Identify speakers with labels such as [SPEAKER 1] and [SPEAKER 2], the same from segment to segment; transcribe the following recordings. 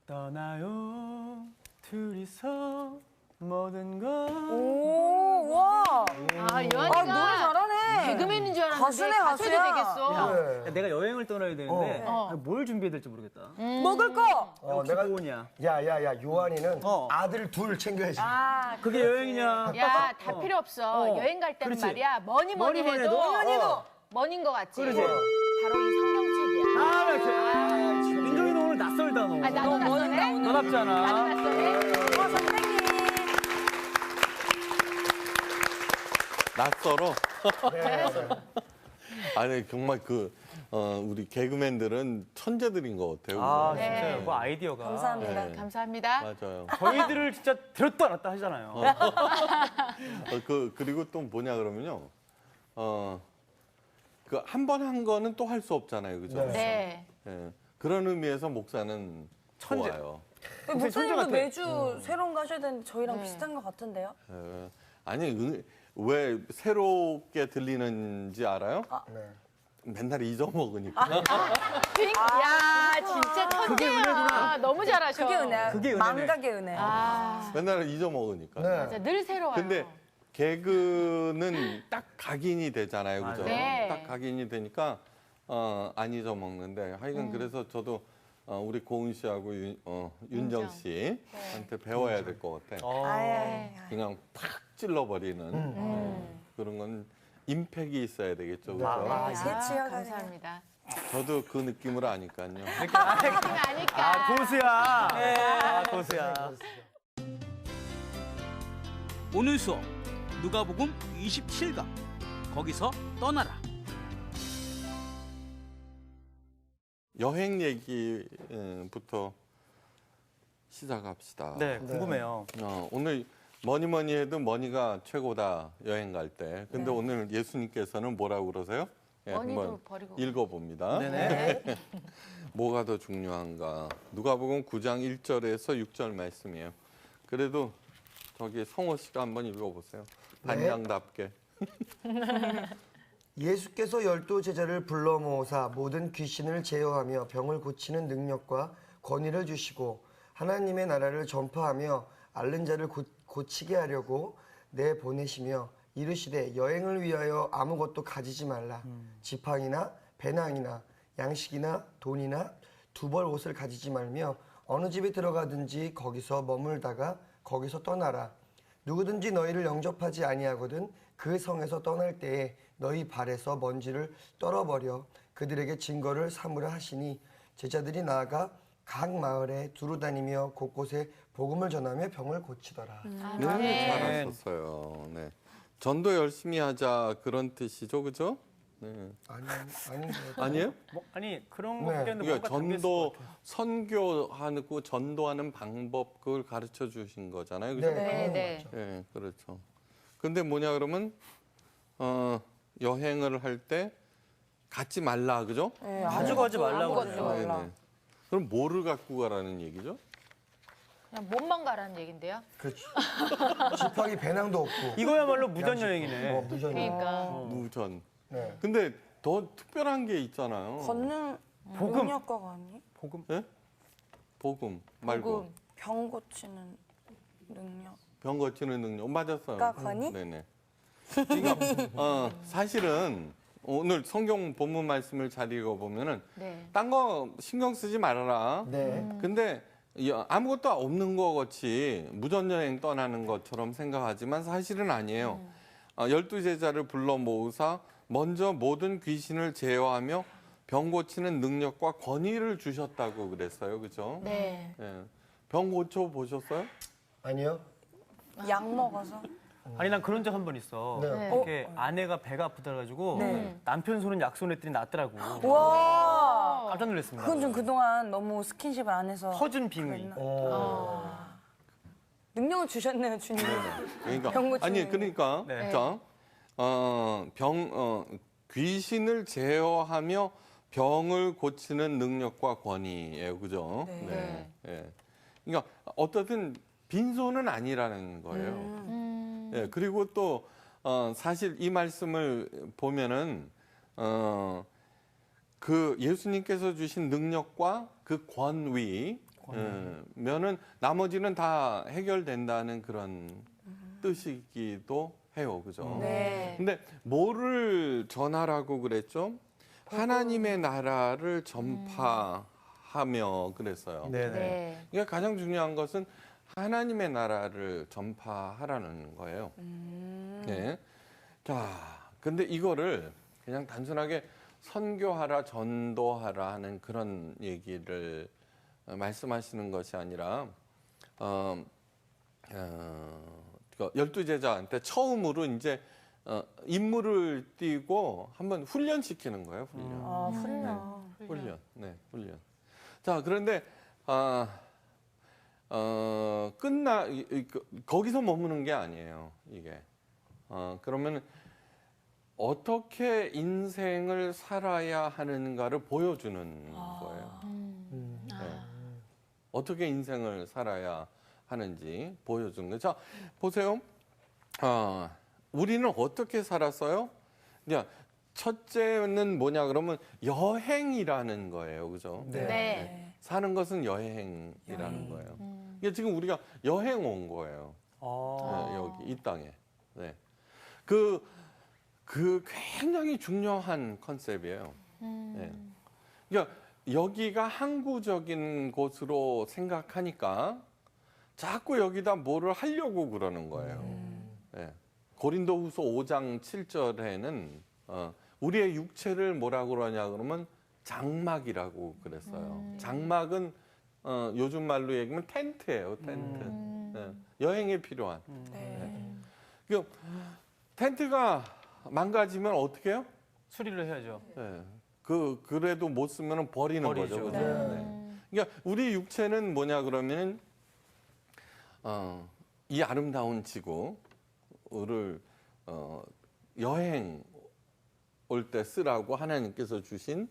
[SPEAKER 1] 떠나요 둘이서 모든 걸.
[SPEAKER 2] 오, 와.
[SPEAKER 3] 아, 요한이가
[SPEAKER 2] 노래 잘하네.
[SPEAKER 3] 개그맨인 줄 알았는데
[SPEAKER 2] 가수네,
[SPEAKER 3] 가수도
[SPEAKER 2] 가수야.
[SPEAKER 3] 되겠어.
[SPEAKER 1] 야, 내가 여행을 떠나야 되는데 뭘 준비해야 될지 모르겠다.
[SPEAKER 2] 먹을 거.
[SPEAKER 1] 혹시 뭐냐?
[SPEAKER 4] 야야야 요한이는
[SPEAKER 1] 어.
[SPEAKER 4] 아들 둘 챙겨야지.
[SPEAKER 1] 그게 여행이냐?
[SPEAKER 3] 야, 다 필요 없어. 여행 갈 때는
[SPEAKER 1] 그렇지.
[SPEAKER 3] 말이야. 뭐니
[SPEAKER 1] 뭐니
[SPEAKER 3] 해도
[SPEAKER 1] 해도
[SPEAKER 3] 뭐닌 것 같지.
[SPEAKER 1] 그러지.
[SPEAKER 3] 바로 이 성경책이야.
[SPEAKER 1] 아, 나 민정이 너 오늘 낯설다 너.
[SPEAKER 3] 아, 나도 낯설해?
[SPEAKER 1] 너답지 않아?
[SPEAKER 3] 나도 낯설해?
[SPEAKER 2] 선생님.
[SPEAKER 5] 낯설어.
[SPEAKER 4] 네.
[SPEAKER 5] 아니 정말 우리 개그맨들은 천재들인 것 같아요.
[SPEAKER 1] 아,
[SPEAKER 5] 그죠?
[SPEAKER 1] 진짜요. 그 아이디어가.
[SPEAKER 2] 감사합니다.
[SPEAKER 5] 네.
[SPEAKER 3] 감사합니다.
[SPEAKER 5] 맞아요.
[SPEAKER 1] 저희들을 진짜 들었다 놨다 하잖아요.
[SPEAKER 5] 그리고 또 뭐냐 그러면요. 그 한 번 한 거는 또 할 수 없잖아요, 그죠?
[SPEAKER 3] 네.
[SPEAKER 5] 예. 그런 의미에서 목사는
[SPEAKER 1] 천재.
[SPEAKER 5] 좋아요.
[SPEAKER 1] 천재
[SPEAKER 2] 목사님도
[SPEAKER 1] 같아.
[SPEAKER 2] 매주 새로운 거 하셔야 되는데 저희랑 비슷한 것 같은데요?
[SPEAKER 5] 예. 아니 왜 새롭게 들리는지 알아요?
[SPEAKER 4] 네.
[SPEAKER 5] 맨날 잊어먹으니까.
[SPEAKER 3] 야, 진짜 천재야. 너무 잘하셔.
[SPEAKER 2] 그게 은혜야.
[SPEAKER 1] 그게 은혜네.
[SPEAKER 2] 망각의 은혜.
[SPEAKER 3] 아,
[SPEAKER 5] 맨날 잊어먹으니까.
[SPEAKER 4] 네.
[SPEAKER 3] 진짜 늘 새로워요.
[SPEAKER 5] 근데 개그는 딱 각인이 되잖아요, 그죠?
[SPEAKER 1] 맞아요.
[SPEAKER 3] 네.
[SPEAKER 5] 딱 각인이 되니까 안 잊어먹는데 하여간 그래서 저도 우리 고은 씨하고 윤정 씨한테 배워야 될 것 같아.
[SPEAKER 2] 아예.
[SPEAKER 5] 그냥 팍 찔러버리는 그런 건 임팩이 있어야 되겠죠, 그죠?
[SPEAKER 2] 새치어
[SPEAKER 3] 감사합니다.
[SPEAKER 5] 저도 그 느낌으로 아니까요.
[SPEAKER 3] 아니까.
[SPEAKER 1] 아, 고수야. 아, 고수야.
[SPEAKER 6] 오늘 수업 누가복음 27강 거기서 떠나라.
[SPEAKER 5] 여행 얘기부터 시작합시다.
[SPEAKER 1] 네, 궁금해요.
[SPEAKER 5] 오늘 뭐니 해도 머니가 최고다 여행 갈 때. 근데 오늘 예수님께서는 뭐라고 그러세요? 예,
[SPEAKER 3] 머니도
[SPEAKER 5] 한번
[SPEAKER 3] 버리고.
[SPEAKER 5] 읽어봅니다.
[SPEAKER 1] 네네.
[SPEAKER 5] 뭐가 더 중요한가? 누가복음 9장 1절에서 6절 말씀이에요. 그래도 저기 성호 씨가 한번 읽어보세요. 반장답게.
[SPEAKER 4] 예수께서 12 제자를 불러 모으사 모든 귀신을 제어하며 병을 고치는 능력과 권위를 주시고 하나님의 나라를 전파하며 앓는 자를 고치게 하려고 내보내시며 이르시되 여행을 위하여 아무것도 가지지 말라. 지팡이나 배낭이나 양식이나 돈이나 두 벌 옷을 가지지 말며 어느 집에 들어가든지 거기서 머물다가 거기서 떠나라. 누구든지 너희를 영접하지 아니하거든 그 성에서 떠날 때에 너희 발에서 먼지를 떨어버려 그들에게 증거를 삼으라 하시니 제자들이 나아가 각 마을에 두루 다니며 곳곳에 복음을 전하며 병을 고치더라.
[SPEAKER 5] 네, 잘하셨어요. 네. 전도 열심히 하자 그런 뜻이죠, 그죠? 네. 아니에요?
[SPEAKER 1] 뭐, 아니, 그런
[SPEAKER 4] 네.
[SPEAKER 1] 거 보기에는
[SPEAKER 5] 그러니까
[SPEAKER 1] 뭔가 담겨 있을 것
[SPEAKER 5] 전도
[SPEAKER 1] 같아요.
[SPEAKER 5] 선교하고 전도하는 방법 그걸 가르쳐 주신 거잖아요, 그죠?
[SPEAKER 3] 네, 네.
[SPEAKER 5] 네, 그렇죠. 근데 뭐냐 그러면 여행을 할 때 갖지 말라, 그죠?
[SPEAKER 1] 가지고 가지 말라고
[SPEAKER 3] 아무것도.
[SPEAKER 1] 그래요.
[SPEAKER 5] 네, 네. 그럼 뭐를 갖고 가라는 얘기죠?
[SPEAKER 3] 그냥 몸만 가라는 얘긴데요.
[SPEAKER 4] 그렇지. 지팡이 배낭도 없고.
[SPEAKER 1] 이거야말로 무전 여행이네.
[SPEAKER 4] 무전이.
[SPEAKER 3] 그러니까.
[SPEAKER 5] 무전.
[SPEAKER 4] 네.
[SPEAKER 5] 근데 더 특별한 게 있잖아요.
[SPEAKER 2] 걷는
[SPEAKER 1] 복음.
[SPEAKER 2] 능력가가 아니?
[SPEAKER 1] 복음.
[SPEAKER 5] 예? 복음 말고
[SPEAKER 3] 복음.
[SPEAKER 2] 병 고치는 능력.
[SPEAKER 5] 병 고치는 능력 맞았어요.
[SPEAKER 2] 까거니?
[SPEAKER 5] 네네. 그러니까 사실은 오늘 성경 본문 말씀을 잘 읽어보면은
[SPEAKER 3] 네.
[SPEAKER 5] 딴 거 신경 쓰지 말아라.
[SPEAKER 4] 네.
[SPEAKER 5] 근데 아무것도 없는 것 같이 무전여행 떠나는 것처럼 생각하지만 사실은 아니에요. 12 제자를 불러 모으사 먼저 모든 귀신을 제어하며 병 고치는 능력과 권위를 주셨다고 그랬어요. 그죠?
[SPEAKER 3] 네.
[SPEAKER 5] 예. 병 고쳐 보셨어요?
[SPEAKER 4] 아니요.
[SPEAKER 2] 약 먹어서.
[SPEAKER 1] 아니, 난 그런 적 한 번 있어.
[SPEAKER 4] 네.
[SPEAKER 1] 이렇게 아내가 배가 아프다 그래가지고 남편 손은 약손 했더니 낫더라고.
[SPEAKER 2] 와.
[SPEAKER 1] 깜짝 놀랐습니다.
[SPEAKER 2] 그건 좀 그동안 너무 스킨십을 안 해서.
[SPEAKER 1] 허준 빙의.
[SPEAKER 2] 그랬나? 능력을 주셨네요, 주님.
[SPEAKER 5] 그러니까
[SPEAKER 2] 병 고치는
[SPEAKER 5] 아니 그러니까
[SPEAKER 1] 네.
[SPEAKER 5] 자, 귀신을 제어하며 병을 고치는 능력과 권위예요, 그죠?
[SPEAKER 3] 네.
[SPEAKER 5] 예. 그러니까 어떻든 빈손은 아니라는 거예요. 예. 그리고 또 사실 이 말씀을 보면은 그 예수님께서 주신 능력과 그 권위 면은 나머지는 다 해결된다는 그런 뜻이기도 해요. 그죠?
[SPEAKER 2] 네.
[SPEAKER 5] 근데 뭐를 전하라고 그랬죠? 하나님의 나라를 전파하며 그랬어요.
[SPEAKER 1] 네네.
[SPEAKER 3] 네.
[SPEAKER 5] 그러니까 가장 중요한 것은 하나님의 나라를 전파하라는 거예요. 네. 자, 근데 이거를 그냥 단순하게 선교하라, 전도하라 하는 그런 얘기를 말씀하시는 것이 아니라, 12제자한테 처음으로 이제 임무를 띄고 한번 훈련시키는 거예요, 훈련.
[SPEAKER 2] 아, 훈련.
[SPEAKER 5] 훈련. 네, 훈련. 자, 그런데, 거기서 머무는 게 아니에요, 이게. 그러면 어떻게 인생을 살아야 하는가를 보여주는 거예요. 네. 어떻게 인생을 살아야 하는지 보여주는 거죠. 자, 보세요. 우리는 어떻게 살았어요? 이제 첫째는 뭐냐 그러면 여행이라는 거예요. 그죠?
[SPEAKER 1] 네.
[SPEAKER 3] 네.
[SPEAKER 5] 사는 것은 여행이라는 거예요. 이게 지금 우리가 여행 온 거예요. 네, 여기 이 땅에. 네. 그 굉장히 중요한 컨셉이에요. 네. 그러니까 여기가 항구적인 곳으로 생각하니까 자꾸 여기다 뭐를 하려고 그러는 거예요. 네. 고린도후서 5장 7절에는 우리의 육체를 뭐라고 그러냐 그러면 장막이라고 그랬어요. 장막은 요즘 말로 얘기하면 텐트예요. 텐트. 네. 여행에 필요한. 그 텐트가 망가지면 어떻게 해요?
[SPEAKER 1] 수리를 해야죠.
[SPEAKER 5] 네. 그래도 못 쓰면 버리는
[SPEAKER 1] 버리죠.
[SPEAKER 5] 거죠. 그죠?
[SPEAKER 1] 네.
[SPEAKER 5] 네. 그러니까 우리 육체는 뭐냐 그러면은 이 아름다운 지구를 여행 올 때 쓰라고 하나님께서 주신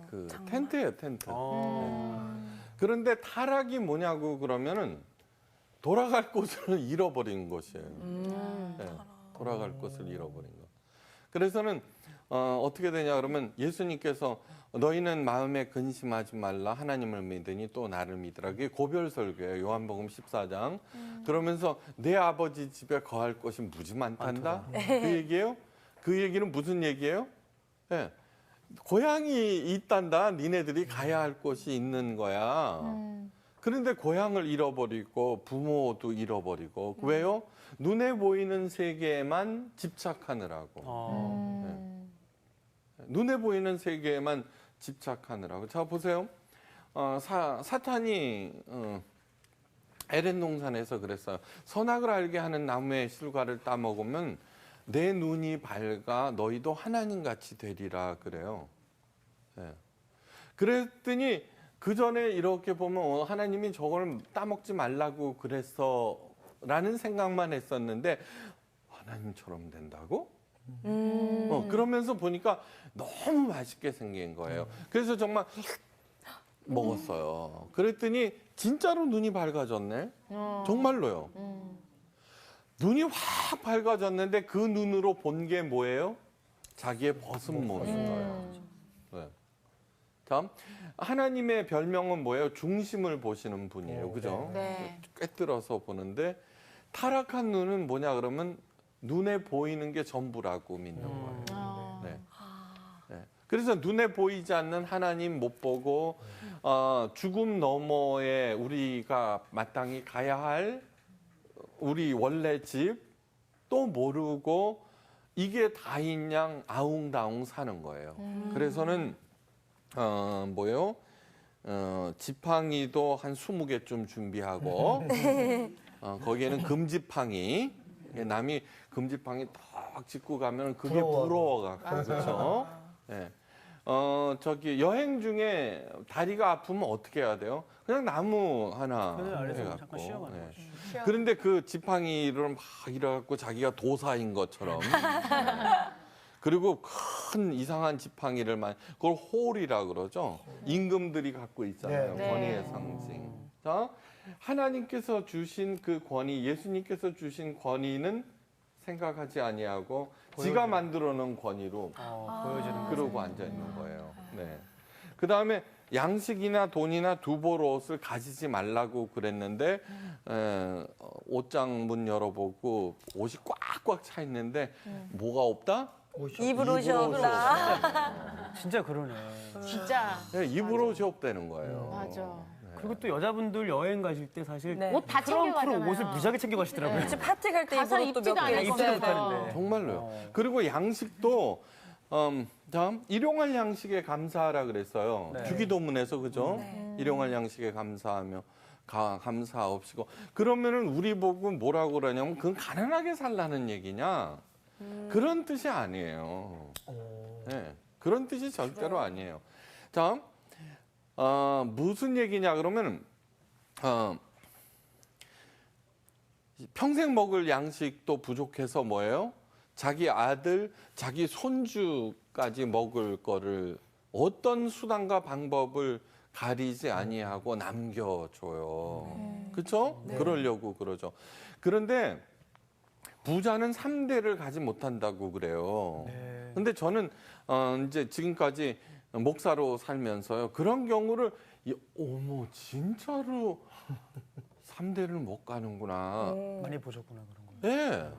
[SPEAKER 5] 그 텐트예요, 텐트. 그런데 타락이 뭐냐고 그러면은 돌아갈 곳을 잃어버린 것이에요. 네, 돌아갈 곳을 잃어버린 것. 그래서는 어떻게 되냐 그러면 예수님께서 너희는 마음에 근심하지 말라 하나님을 믿으니 또 나를 믿으라. 그게 고별설교예요. 요한복음 14장. 그러면서 내 아버지 집에 거할 곳이 무지 많단다. 그 얘기예요. 그 얘기는 무슨 얘기예요? 네. 고향이 있단다. 니네들이 가야 할 곳이 있는 거야. 그런데 고향을 잃어버리고 부모도 잃어버리고 왜요? 눈에 보이는 세계에만 집착하느라고. 네. 눈에 보이는 세계에만 집착하느라고. 자, 보세요. 사탄이 에덴 동산에서 그랬어요. 선악을 알게 하는 나무의 실과를 따먹으면 내 눈이 밝아 너희도 하나님같이 되리라 그래요. 네. 그랬더니 그 전에 이렇게 보면 하나님이 저걸 따먹지 말라고 그랬어 라는 생각만 했었는데 하나님처럼 된다고? 그러면서 보니까 너무 맛있게 생긴 거예요. 그래서 정말 먹었어요. 그랬더니 진짜로 눈이 밝아졌네. 정말로요. 눈이 확 밝아졌는데 그 눈으로 본 게 뭐예요? 자기의 벗은 몸인 거예요. 네. 다음, 하나님의 별명은 뭐예요? 중심을 보시는 분이에요. 그죠?
[SPEAKER 3] 네.
[SPEAKER 5] 꿰뚫어서 보는데 타락한 눈은 뭐냐 그러면 눈에 보이는 게 전부라고 믿는 거예요. 네. 네. 그래서 눈에 보이지 않는 하나님 못 보고 죽음 너머에 우리가 마땅히 가야 할 우리 원래 집 또 모르고 이게 다인 양 아웅다웅 사는 거예요. 그래서는 뭐예요? 지팡이도 한 20개쯤 준비하고 거기에는 금지팡이 남이 금지팡이 딱 짚고 가면 그게 부러워갖고 그렇죠. 네. 저기 여행 중에 다리가 아프면 어떻게 해야 돼요? 그냥 나무 하나
[SPEAKER 1] 그래, 아래서
[SPEAKER 5] 해갖고.
[SPEAKER 1] 잠깐 쉬어가는
[SPEAKER 5] 네.
[SPEAKER 1] 거지.
[SPEAKER 5] 그런데 그 지팡이를 막 이래갖고 자기가 도사인 것처럼. 그리고 큰 이상한 지팡이를 그걸 홀이라 그러죠. 임금들이 갖고 있잖아요.
[SPEAKER 4] 네.
[SPEAKER 5] 권위의 상징. 자, 하나님께서 주신 그 권위, 예수님께서 주신 권위는 생각하지 아니하고 지가 만들어 놓은 권위로
[SPEAKER 1] 보여주는
[SPEAKER 5] 그러고 앉아 있는 거예요. 네. 그 다음에 양식이나 돈이나 두벌 옷을 가지지 말라고 그랬는데 옷장 문 열어보고 옷이 꽉꽉 차 있는데 뭐가 없다?
[SPEAKER 2] 입을 옷이 없다.
[SPEAKER 1] 진짜 그러네.
[SPEAKER 3] 진짜.
[SPEAKER 5] 네, 입을 옷이 없다는 거예요.
[SPEAKER 3] 맞아.
[SPEAKER 1] 그리고 또 여자분들 여행 가실 때 사실
[SPEAKER 2] 네.
[SPEAKER 3] 옷 다 챙겨가잖아요.
[SPEAKER 1] 옷을 무지하게 챙겨가시더라고요.
[SPEAKER 2] 혹시 파티 갈 때
[SPEAKER 3] 가서
[SPEAKER 2] 입을 옷도
[SPEAKER 3] 입지도
[SPEAKER 2] 몇 개
[SPEAKER 3] 않을
[SPEAKER 1] 입지도
[SPEAKER 2] 있어야
[SPEAKER 1] 못하는데.
[SPEAKER 2] 돼.
[SPEAKER 5] 정말로요. 그리고 양식도 다음 일용할 양식에 감사하라 그랬어요.
[SPEAKER 1] 네.
[SPEAKER 5] 주기도문에서 그죠?
[SPEAKER 2] 네.
[SPEAKER 5] 일용할 양식에 감사하며 감사하옵시고 그러면은 우리 보고 뭐라고 그러냐면 그건 가난하게 살라는 얘기냐? 그런 뜻이 아니에요. 네, 그런 뜻이 절대로 아니에요. 자, 무슨 얘기냐 그러면 평생 먹을 양식도 부족해서 뭐예요? 자기 아들, 자기 손주까지 먹을 거를 어떤 수단과 방법을 가리지 아니하고 남겨줘요. 그렇죠? 그러려고 그러죠. 그런데 부자는 3대를 가지 못한다고 그래요. 근데 저는 이제 지금까지 목사로 살면서요. 그런 경우를 어머 진짜로 3대를 못 가는구나.
[SPEAKER 1] 많이 보셨구나 그런 거.
[SPEAKER 5] 네.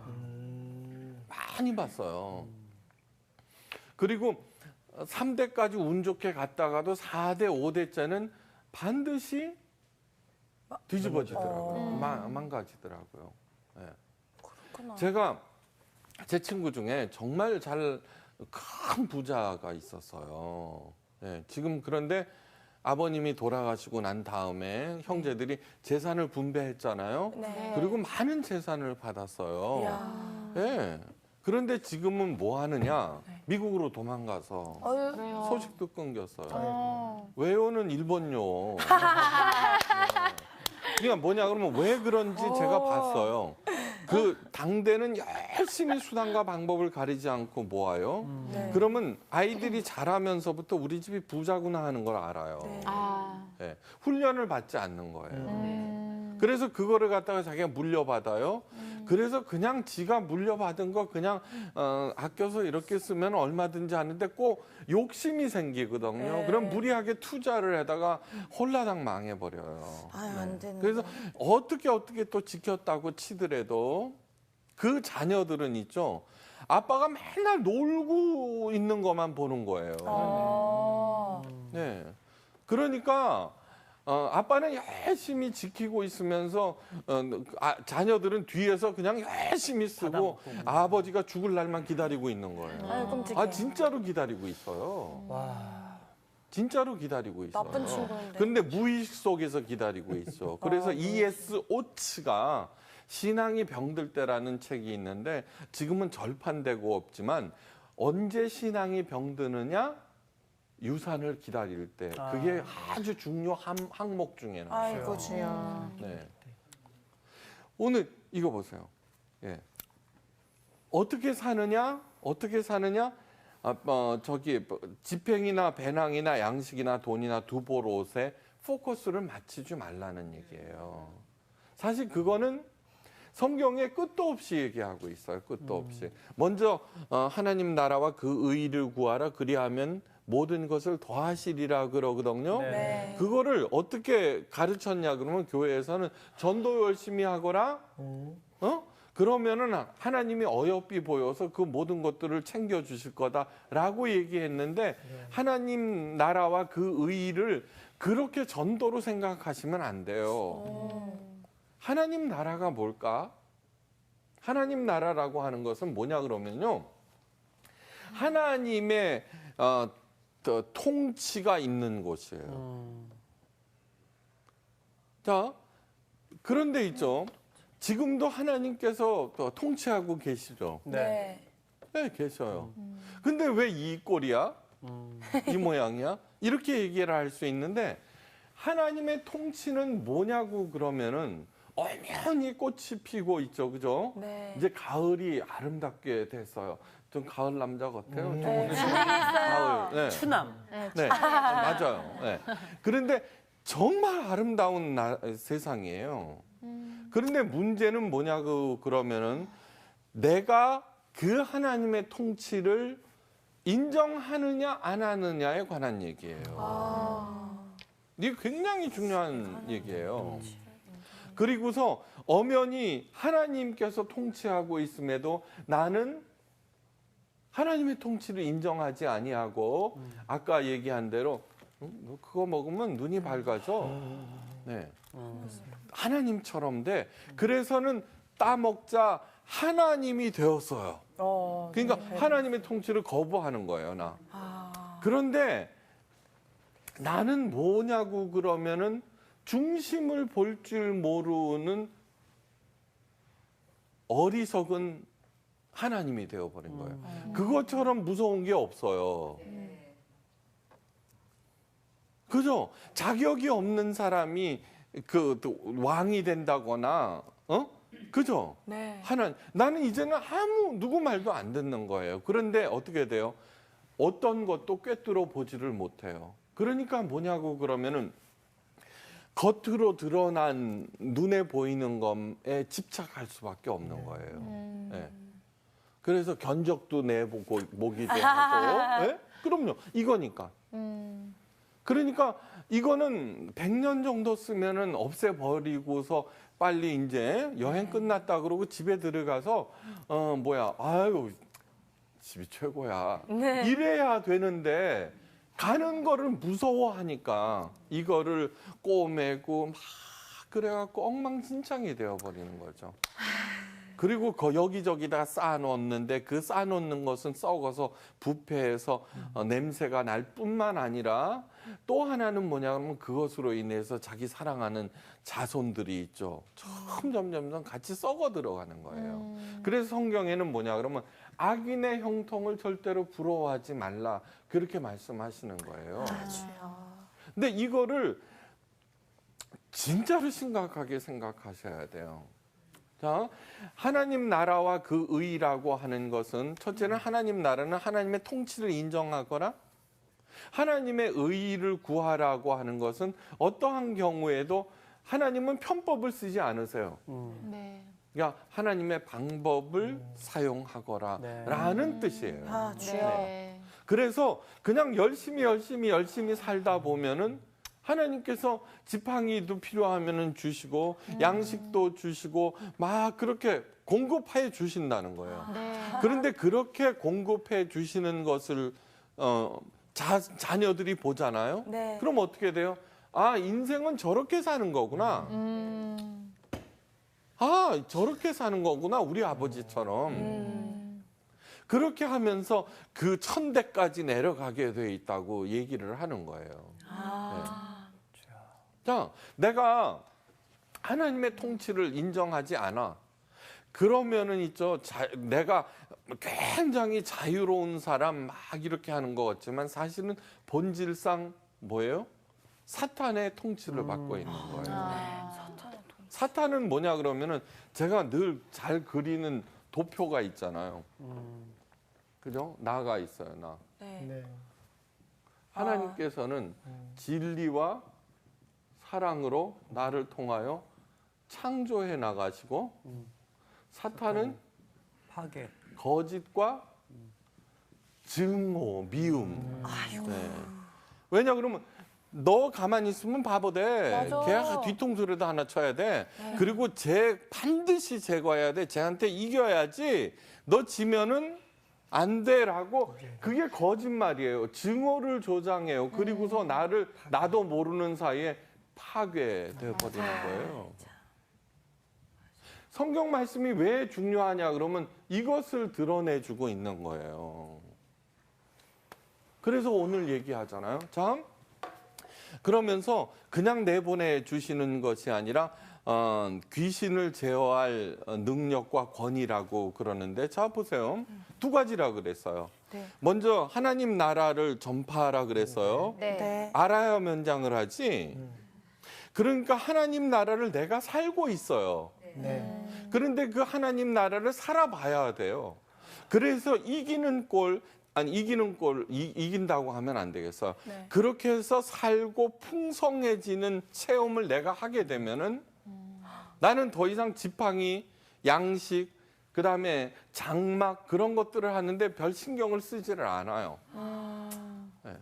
[SPEAKER 5] 많이 봤어요. 그리고 3대까지 운 좋게 갔다가도 4대, 5대째는 반드시 뒤집어지더라고요. 망가지더라고요. 네. 제가 제 친구 중에 정말 큰 부자가 있었어요. 네. 지금 그런데 아버님이 돌아가시고 난 다음에 형제들이 재산을 분배했잖아요.
[SPEAKER 2] 네.
[SPEAKER 5] 그리고 많은 재산을 받았어요. 네. 그런데 지금은 뭐 하느냐? 미국으로 도망가서
[SPEAKER 3] 그래요.
[SPEAKER 5] 소식도 끊겼어요.
[SPEAKER 3] 어.
[SPEAKER 5] 왜요는 일본요. 그러니까 뭐냐 그러면 왜 그런지 제가 봤어요. 그 당대는 열심히 수단과 방법을 가리지 않고 모아요.
[SPEAKER 2] 네.
[SPEAKER 5] 그러면 아이들이 자라면서부터 우리 집이 부자구나 하는 걸 알아요.
[SPEAKER 3] 아.
[SPEAKER 5] 네. 훈련을 받지 않는 거예요.
[SPEAKER 3] 음.
[SPEAKER 5] 그래서 그거를 갖다가 자기가 물려받아요. 그래서 그냥 지가 물려받은 거 그냥 아껴서 이렇게 쓰면 얼마든지 하는데 꼭 욕심이 생기거든요.
[SPEAKER 2] 네.
[SPEAKER 5] 그럼 무리하게 투자를 해다가 홀라당 망해버려요.
[SPEAKER 2] 아유, 안 되는.
[SPEAKER 5] 그래서 어떻게 또 지켰다고 치더라도 그 자녀들은 있죠. 아빠가 맨날 놀고 있는 것만 보는 거예요. 네. 그러니까 아빠는 열심히 지키고 있으면서 자녀들은 뒤에서 그냥 열심히 쓰고 아버지가 죽을 날만 기다리고 있는 거예요.
[SPEAKER 2] 아유, 끔찍해.
[SPEAKER 5] 아 진짜로 기다리고 있어요.
[SPEAKER 1] 와.
[SPEAKER 5] 진짜로 기다리고 있어요.
[SPEAKER 2] 나쁜 친구인데.
[SPEAKER 5] 근데 무의식 속에서 기다리고 있어. 그래서 E.S. 오츠가 신앙이 병들 때라는 책이 있는데 지금은 절판되고 없지만 언제 신앙이 병드느냐? 유산을 기다릴 때. 그게 아주 중요한 항목 중에 하나예요.
[SPEAKER 2] 아이고 주여.
[SPEAKER 5] 네. 오늘 이거 보세요. 예. 어떻게 사느냐? 저기 집행이나 배낭이나 양식이나 돈이나 두벌 옷에 포커스를 맞추지 말라는 얘기예요. 사실 그거는 성경에 끝도 없이 얘기하고 있어요. 끝도 없이. 먼저 하나님 나라와 그 의를 구하라. 그리하면 모든 것을 더하시리라 그러거든요.
[SPEAKER 2] 네.
[SPEAKER 5] 그거를 어떻게 가르쳤냐 그러면 교회에서는 전도 열심히 하거라. 그러면은 하나님이 어여삐 보여서 그 모든 것들을 챙겨 주실 거다라고 얘기했는데 하나님 나라와 그 의를 그렇게 전도로 생각하시면 안 돼요. 하나님 나라가 뭘까? 하나님 나라라고 하는 것은 뭐냐 그러면요. 하나님의 통치가 있는 곳이에요. 자, 그런데 있죠. 지금도 하나님께서 통치하고 계시죠.
[SPEAKER 2] 네.
[SPEAKER 5] 네, 계셔요. 근데 왜 이 꼴이야? 이 모양이야? 이렇게 얘기를 할 수 있는데 하나님의 통치는 뭐냐고 그러면은 엄연히 꽃이 피고 있죠. 그죠?
[SPEAKER 2] 네.
[SPEAKER 5] 이제 가을이 아름답게 됐어요. 좀 가을 남자 같아요. 좀
[SPEAKER 2] 네,
[SPEAKER 5] 오늘
[SPEAKER 2] 진행이 있어요.
[SPEAKER 5] 가을. 네.
[SPEAKER 1] 추남.
[SPEAKER 5] 네, 맞아요. 네. 그런데 정말 아름다운 세상이에요. 그런데 문제는 뭐냐고 그러면은 내가 그 하나님의 통치를 인정하느냐 안 하느냐에 관한 얘기예요. 이게 굉장히 중요한 얘기예요. 그리고서 엄연히 하나님께서 통치하고 있음에도 나는 하나님의 통치를 인정하지 아니하고 아까 얘기한 대로 너 그거 먹으면 눈이 밝아져. 네. 하나님처럼 돼. 그래서는 따먹자 하나님이 되었어요. 그러니까 하나님의 통치를 거부하는 거예요, 나. 그런데 나는 뭐냐고 그러면은 중심을 볼 줄 모르는 어리석은 하나님이 되어버린 거예요. 그것처럼 무서운 게 없어요. 그죠? 자격이 없는 사람이 또 왕이 된다거나, 그죠?
[SPEAKER 2] 네.
[SPEAKER 5] 나는 이제는 누구 말도 안 듣는 거예요. 그런데 어떻게 돼요? 어떤 것도 꿰뚫어 보지를 못해요. 그러니까 뭐냐고 그러면은 겉으로 드러난 눈에 보이는 것에 집착할 수밖에 없는 거예요. 네. 그래서 견적도 내보고 모기도 하고, 네? 그럼요. 이거니까. 그러니까 이거는 100년 정도 쓰면은 없애버리고서 빨리 이제 여행 끝났다 그러고 집에 들어가서 아유 집이 최고야.
[SPEAKER 2] 네.
[SPEAKER 5] 이래야 되는데 가는 거를 무서워하니까 이거를 꼬매고 막 그래갖고 엉망진창이 되어버리는 거죠. 그리고 여기저기다 쌓아놓는데 그 쌓아놓는 것은 썩어서 부패해서 냄새가 날 뿐만 아니라 또 하나는 뭐냐면 그것으로 인해서 자기 사랑하는 자손들이 있죠. 점점 같이 썩어 들어가는 거예요. 그래서 성경에는 뭐냐 그러면 악인의 형통을 절대로 부러워하지 말라 그렇게 말씀하시는 거예요. 근데 이거를 진짜로 심각하게 생각하셔야 돼요. 자, 하나님 나라와 그 의라고 하는 것은 첫째는 하나님 나라는 하나님의 통치를 인정하거나 하나님의 의를 구하라고 하는 것은 어떠한 경우에도 하나님은 편법을 쓰지 않으세요.
[SPEAKER 3] 네.
[SPEAKER 5] 그러니까 하나님의 방법을 사용하거라
[SPEAKER 1] 네.
[SPEAKER 5] 라는 뜻이에요.
[SPEAKER 2] 아, 주여.
[SPEAKER 3] 네.
[SPEAKER 5] 그래서 그냥 열심히 살다 보면은 하나님께서 지팡이도 필요하면은 주시고 양식도 주시고 막 그렇게 공급해 주신다는 거예요.
[SPEAKER 3] 네.
[SPEAKER 5] 그런데 그렇게 공급해 주시는 것을 자녀들이 보잖아요.
[SPEAKER 2] 네.
[SPEAKER 5] 그럼 어떻게 돼요? 아, 인생은 저렇게 사는 거구나. 아, 저렇게 사는 거구나. 우리 아버지처럼. 그렇게 하면서 그 천대까지 내려가게 돼 있다고 얘기를 하는 거예요. 자, 내가 하나님의 통치를 인정하지 않아. 그러면은 있죠. 내가 굉장히 자유로운 사람 막 이렇게 하는 것 같지만 사실은 본질상 뭐예요? 사탄의 통치를 받고 있는 거예요. 사탄은 뭐냐 그러면은 제가 늘 잘 그리는 도표가 있잖아요. 그죠? 나가 있어요, 나.
[SPEAKER 2] 네.
[SPEAKER 4] 네.
[SPEAKER 5] 하나님께서는 진리와 사랑으로 나를 통하여 창조해 나가시고 사탄은
[SPEAKER 1] 파괴.
[SPEAKER 5] 거짓과 증오, 미움. 네. 왜냐 그러면 너 가만히 있으면 바보 돼.
[SPEAKER 2] 맞아.
[SPEAKER 5] 걔가 뒤통수라도 하나 쳐야 돼. 그리고 반드시 제거해야 돼. 쟤한테 이겨야지. 너 지면은 안 돼라고 그게 거짓말이에요. 증오를 조장해요. 그리고서 나도 모르는 사이에 파괴돼 버리는 거예요. 성경 말씀이 왜 중요하냐 그러면 이것을 드러내주고 있는 거예요. 그래서 오늘 얘기하잖아요. 참 그러면서 그냥 내보내 주시는 것이 아니라 귀신을 제어할 능력과 권위라고 그러는데 자 보세요. 두 가지라 그랬어요.
[SPEAKER 2] 네.
[SPEAKER 5] 먼저 하나님 나라를 전파하라 그랬어요.
[SPEAKER 3] 네.
[SPEAKER 2] 네.
[SPEAKER 5] 알아야 면장을 하지. 그러니까 하나님 나라를 내가 살고 있어요.
[SPEAKER 4] 네.
[SPEAKER 5] 그런데 그 하나님 나라를 살아봐야 돼요. 그래서 이긴다고 하면 안 되겠어요.
[SPEAKER 2] 네.
[SPEAKER 5] 그렇게 해서 살고 풍성해지는 체험을 내가 하게 되면은 나는 더 이상 지팡이, 양식, 그다음에 장막 그런 것들을 하는데 별 신경을 쓰지를 않아요. 네.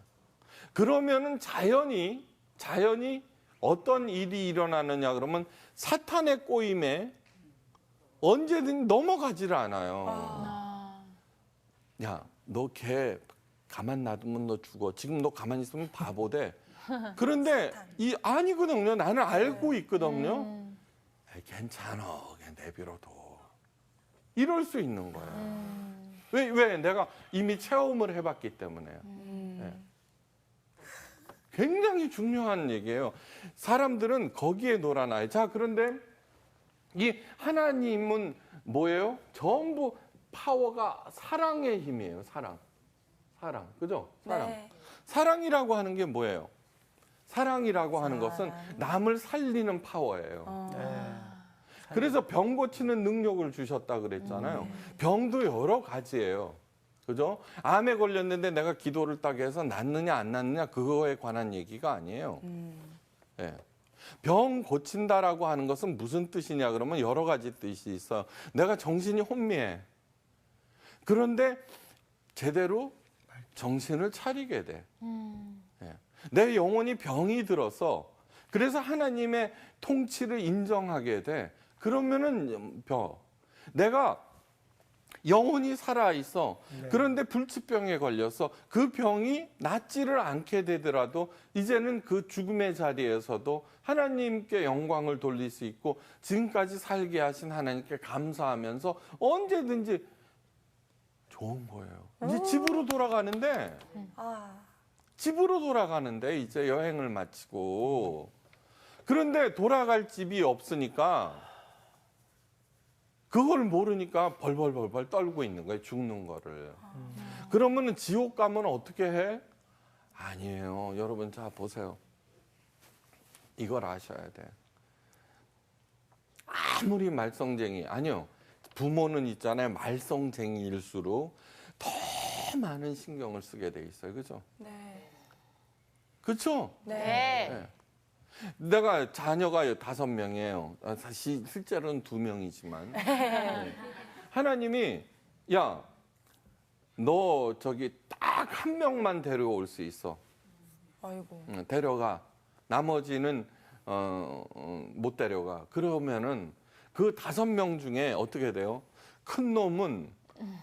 [SPEAKER 5] 그러면은 자연히 자연히 어떤 일이 일어나느냐 그러면 사탄의 꼬임에 언제든 넘어가지를 않아요.
[SPEAKER 3] 아.
[SPEAKER 5] 야, 너 걔 가만 놔두면 너 죽어. 지금 너 가만히 있으면 바보 돼. 그런데 이 아니거든요. 나는 알고 있거든요. 에이, 괜찮아. 그냥 내버려둬. 이럴 수 있는 거예요. 왜? 내가 이미 체험을 해봤기 때문에요. 네. 굉장히 중요한 얘기예요. 사람들은 거기에 놀아나요. 자, 그런데 이 하나님은 뭐예요? 전부 파워가 사랑의 힘이에요. 사랑. 그죠? 사랑.
[SPEAKER 2] 네.
[SPEAKER 5] 사랑이라고 하는 게 뭐예요? 사랑이라고 하는 것은 남을 살리는 파워예요.
[SPEAKER 1] 네.
[SPEAKER 5] 그래서 병 고치는 능력을 주셨다 그랬잖아요. 병도 여러 가지예요. 그죠? 암에 걸렸는데 내가 기도를 딱 해서 낫느냐 안 낫느냐 그거에 관한 얘기가 아니에요. 예. 병 고친다라고 하는 것은 무슨 뜻이냐 그러면 여러 가지 뜻이 있어요. 내가 정신이 혼미해. 그런데 제대로 정신을 차리게 돼. 예. 내 영혼이 병이 들어서 그래서 하나님의 통치를 인정하게 돼. 그러면은 내가 영혼이 살아있어. 그런데 불치병에 걸려서 그 병이 낫지를 않게 되더라도 이제는 그 죽음의 자리에서도 하나님께 영광을 돌릴 수 있고 지금까지 살게 하신 하나님께 감사하면서 언제든지 좋은 거예요. 이제 집으로 돌아가는데 이제 여행을 마치고 그런데 돌아갈 집이 없으니까 그걸 모르니까 벌벌벌벌 떨고 있는 거예요. 죽는 거를. 그러면은 지옥 가면 어떻게 해? 아니에요. 여러분 자 보세요. 이걸 아셔야 돼. 아무리 말썽쟁이 아니요. 부모는 있잖아요. 말썽쟁이일수록 더 많은 신경을 쓰게 돼 있어요. 그죠?
[SPEAKER 2] 네.
[SPEAKER 5] 그렇죠?
[SPEAKER 3] 네.
[SPEAKER 5] 내가 자녀가 5명이에요. 사실 실제로는 2명이지만 하나님이 야, 너 저기 딱 1명만 데려올 수 있어.
[SPEAKER 2] 아이고.
[SPEAKER 5] 데려가. 나머지는 못 데려가. 그러면은 그 5명 중에 어떻게 돼요? 큰 놈은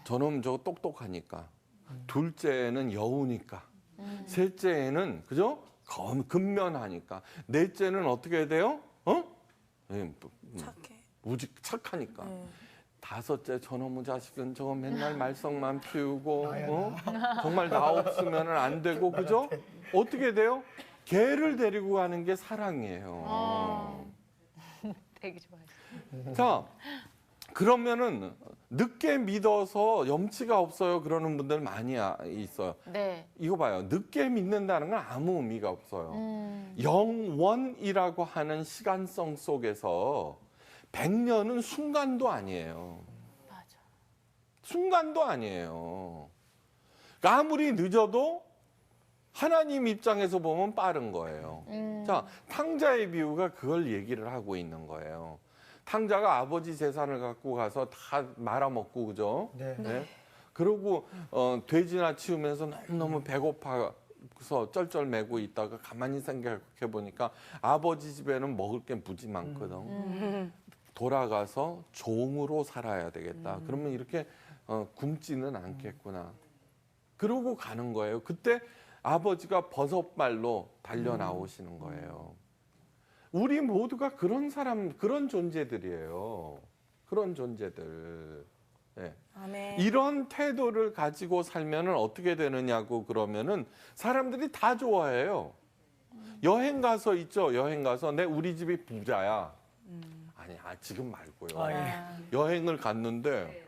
[SPEAKER 5] 저놈 저거 똑똑하니까. 둘째는 여우니까. 셋째는 그죠? 근면하니까. 넷째는 어떻게 돼요?
[SPEAKER 2] 착해.
[SPEAKER 5] 무지 착하니까. 5째 저놈의 자식은 저거 맨날 말썽만 피우고 정말 나 없으면 안 되고 그죠? 어떻게 돼요? 개를 데리고 가는 게 사랑이에요.
[SPEAKER 3] 되게 좋아요.
[SPEAKER 5] 자, 그러면은 늦게 믿어서 염치가 없어요 그러는 분들 많이 있어요.
[SPEAKER 3] 네.
[SPEAKER 5] 이거 봐요. 늦게 믿는다는 건 아무 의미가 없어요. 영원이라고 하는 시간성 속에서 100년은 순간도 아니에요.
[SPEAKER 3] 맞아.
[SPEAKER 5] 순간도 아니에요. 그러니까 아무리 늦어도 하나님 입장에서 보면 빠른 거예요. 자, 탕자의 비유가 그걸 얘기를 하고 있는 거예요. 탕자가 아버지 재산을 갖고 가서 다 말아먹고 그죠?
[SPEAKER 4] 네.
[SPEAKER 5] 그러고 돼지나 치우면서 너무너무 배고파서 쩔쩔매고 있다가 가만히 생각해 보니까 아버지 집에는 먹을 게 무지 많거든. 돌아가서 종으로 살아야 되겠다. 그러면 이렇게 굶지는 않겠구나. 그러고 가는 거예요. 그때 아버지가 버섯발로 달려 나오시는 거예요. 우리 모두가 그런 그런 존재들이에요. 그런 존재들. 네.
[SPEAKER 2] 아멘.
[SPEAKER 5] 이런 태도를 가지고 살면은 어떻게 되느냐고 그러면은 사람들이 다 좋아해요. 여행 가서 있죠. 여행 가서 우리 집이 부자야. 아니, 지금 말고요. 여행을 갔는데,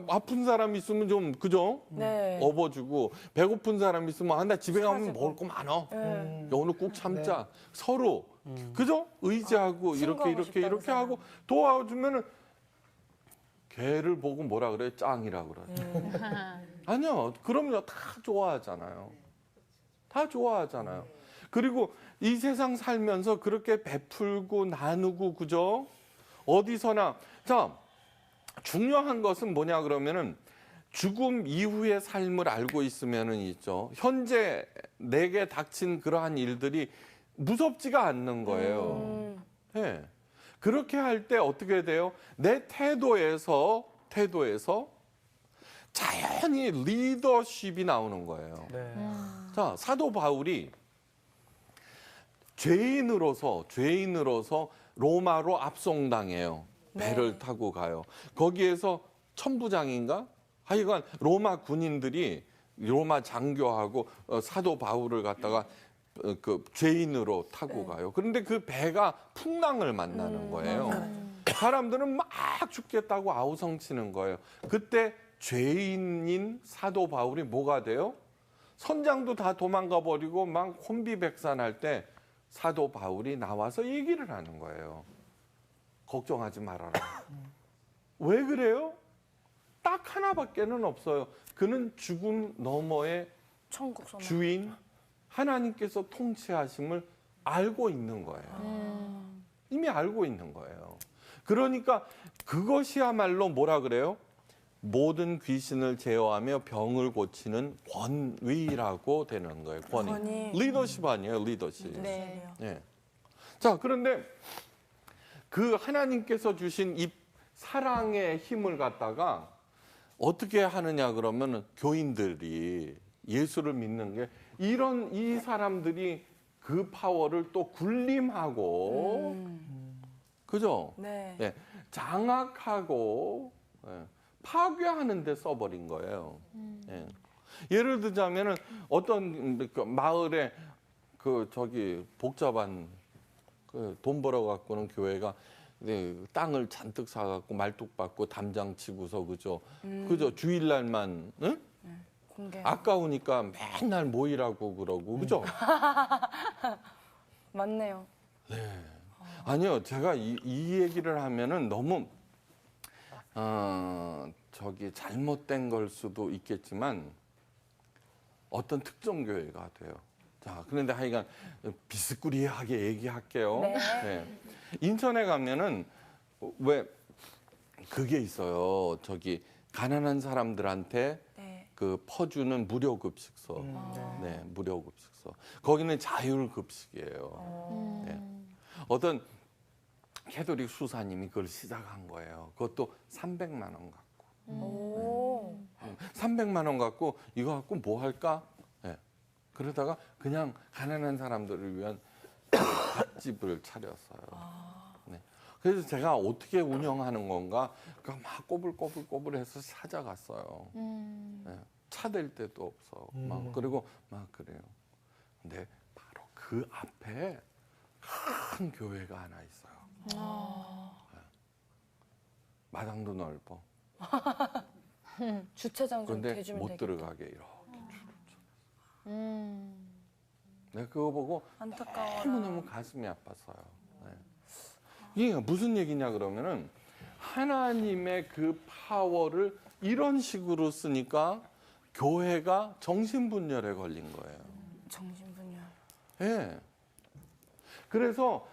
[SPEAKER 5] 아픈 사람 있으면 좀 그죠?
[SPEAKER 2] 네.
[SPEAKER 5] 업어주고 배고픈 사람 있으면 나 집에 가면 먹을 거 많아.
[SPEAKER 2] 네.
[SPEAKER 5] 오늘 꼭 참자. 서로 그죠? 의지하고
[SPEAKER 2] 친구하고 싶다고
[SPEAKER 5] 이렇게 하고 도와주면은 걔를 보고 뭐라 그래? 짱이라 그래. 아니요. 그럼요. 다 좋아하잖아요. 다 좋아하잖아요. 그리고 이 세상 살면서 그렇게 베풀고 나누고 그죠? 어디서나 자. 중요한 것은 뭐냐 그러면은 죽음 이후의 삶을 알고 있으면은 있죠. 현재 내게 닥친 그러한 일들이 무섭지가 않는 거예요. 예. 그렇게 할 때 어떻게 돼요? 내 태도에서 자연히 리더십이 나오는 거예요.
[SPEAKER 1] 네.
[SPEAKER 5] 자, 사도 바울이 죄인으로서 로마로 압송당해요. 배를 타고 가요. 거기에서 천부장인가? 하여간 로마 군인들이 로마 장교하고 사도 바울을 갖다가 그 죄인으로 타고 가요. 그런데 그 배가 풍랑을 만나는 거예요. 사람들은 막 죽겠다고 아우성치는 거예요. 그때 죄인인 사도 바울이 뭐가 돼요? 선장도 다 도망가 버리고 막 혼비백산할 때 사도 바울이 나와서 얘기를 하는 거예요. 걱정하지 말아라. 왜 그래요? 딱 하나밖에는 없어요. 그는 죽음 너머의
[SPEAKER 2] 천국 소망.
[SPEAKER 5] 주인 하나님께서 통치하심을 알고 있는 거예요. 이미 알고 있는 거예요. 그러니까 그것이야말로 뭐라 그래요? 모든 귀신을 제어하며 병을 고치는 권위라고 되는 거예요. 권위. 리더십 아니에요, 리더십.
[SPEAKER 2] 네.
[SPEAKER 5] 예. 자, 그런데 그 하나님께서 주신 이 사랑의 힘을 갖다가 어떻게 하느냐 그러면 교인들이 예수를 믿는 게 이 사람들이 그 파워를 또 군림하고 그죠?
[SPEAKER 2] 네.
[SPEAKER 5] 예, 장악하고 예, 파괴하는 데 써버린 거예요. 예. 예를 들자면은 어떤 그 마을에 그 저기 복잡한 그 돈 벌어 갖고는 교회가 땅을 잔뜩 사 갖고 말뚝 박고 담장 치고서 그죠? 그죠? 주일날만 응?
[SPEAKER 2] 공개.
[SPEAKER 5] 아까우니까 맨날 모이라고 그러고 그죠?
[SPEAKER 2] 맞네요.
[SPEAKER 5] 아니요, 제가 이 얘기를 하면은 너무 저기 잘못된 걸 수도 있겠지만 어떤 특정 교회가 돼요. 자, 그런데 하여간 비스꾸리하게 얘기할게요.
[SPEAKER 2] 네.
[SPEAKER 5] 네. 인천에 가면은 왜 그게 있어요. 저기 가난한 사람들한테
[SPEAKER 2] 네.
[SPEAKER 5] 그 퍼주는 무료 급식소. 네, 무료 급식소. 거기는 자율 급식이에요. 네. 어떤 캐톨릭 수사님이 그걸 시작한 거예요. 그것도 300만 원 갖고.
[SPEAKER 2] 오.
[SPEAKER 5] 300만 원 갖고 이거 갖고 뭐 할까? 네. 그러다가 그냥 가난한 사람들을 위한 밥집을 차렸어요. 네. 그래서 제가 어떻게 운영하는 건가? 그러니까 막 꼬불꼬불해서 찾아갔어요. 네. 차 댈 데도 없어. 막 그리고 막 그래요. 근데 바로 그 앞에 큰 교회가 하나 있어요. 네. 마당도 넓어.
[SPEAKER 2] 주차장 좀
[SPEAKER 5] 그런데
[SPEAKER 2] 대주면
[SPEAKER 5] 못
[SPEAKER 2] 되겠다.
[SPEAKER 5] 들어가게 이렇게 내가 그거 보고
[SPEAKER 2] 안타까워라.
[SPEAKER 5] 너무너무 가슴이 아팠어요. 네. 이게 무슨 얘기냐 그러면은 하나님의 그 파워를 이런 식으로 쓰니까 교회가 정신분열에 걸린 거예요.
[SPEAKER 2] 정신분열.
[SPEAKER 5] 예. 네. 그래서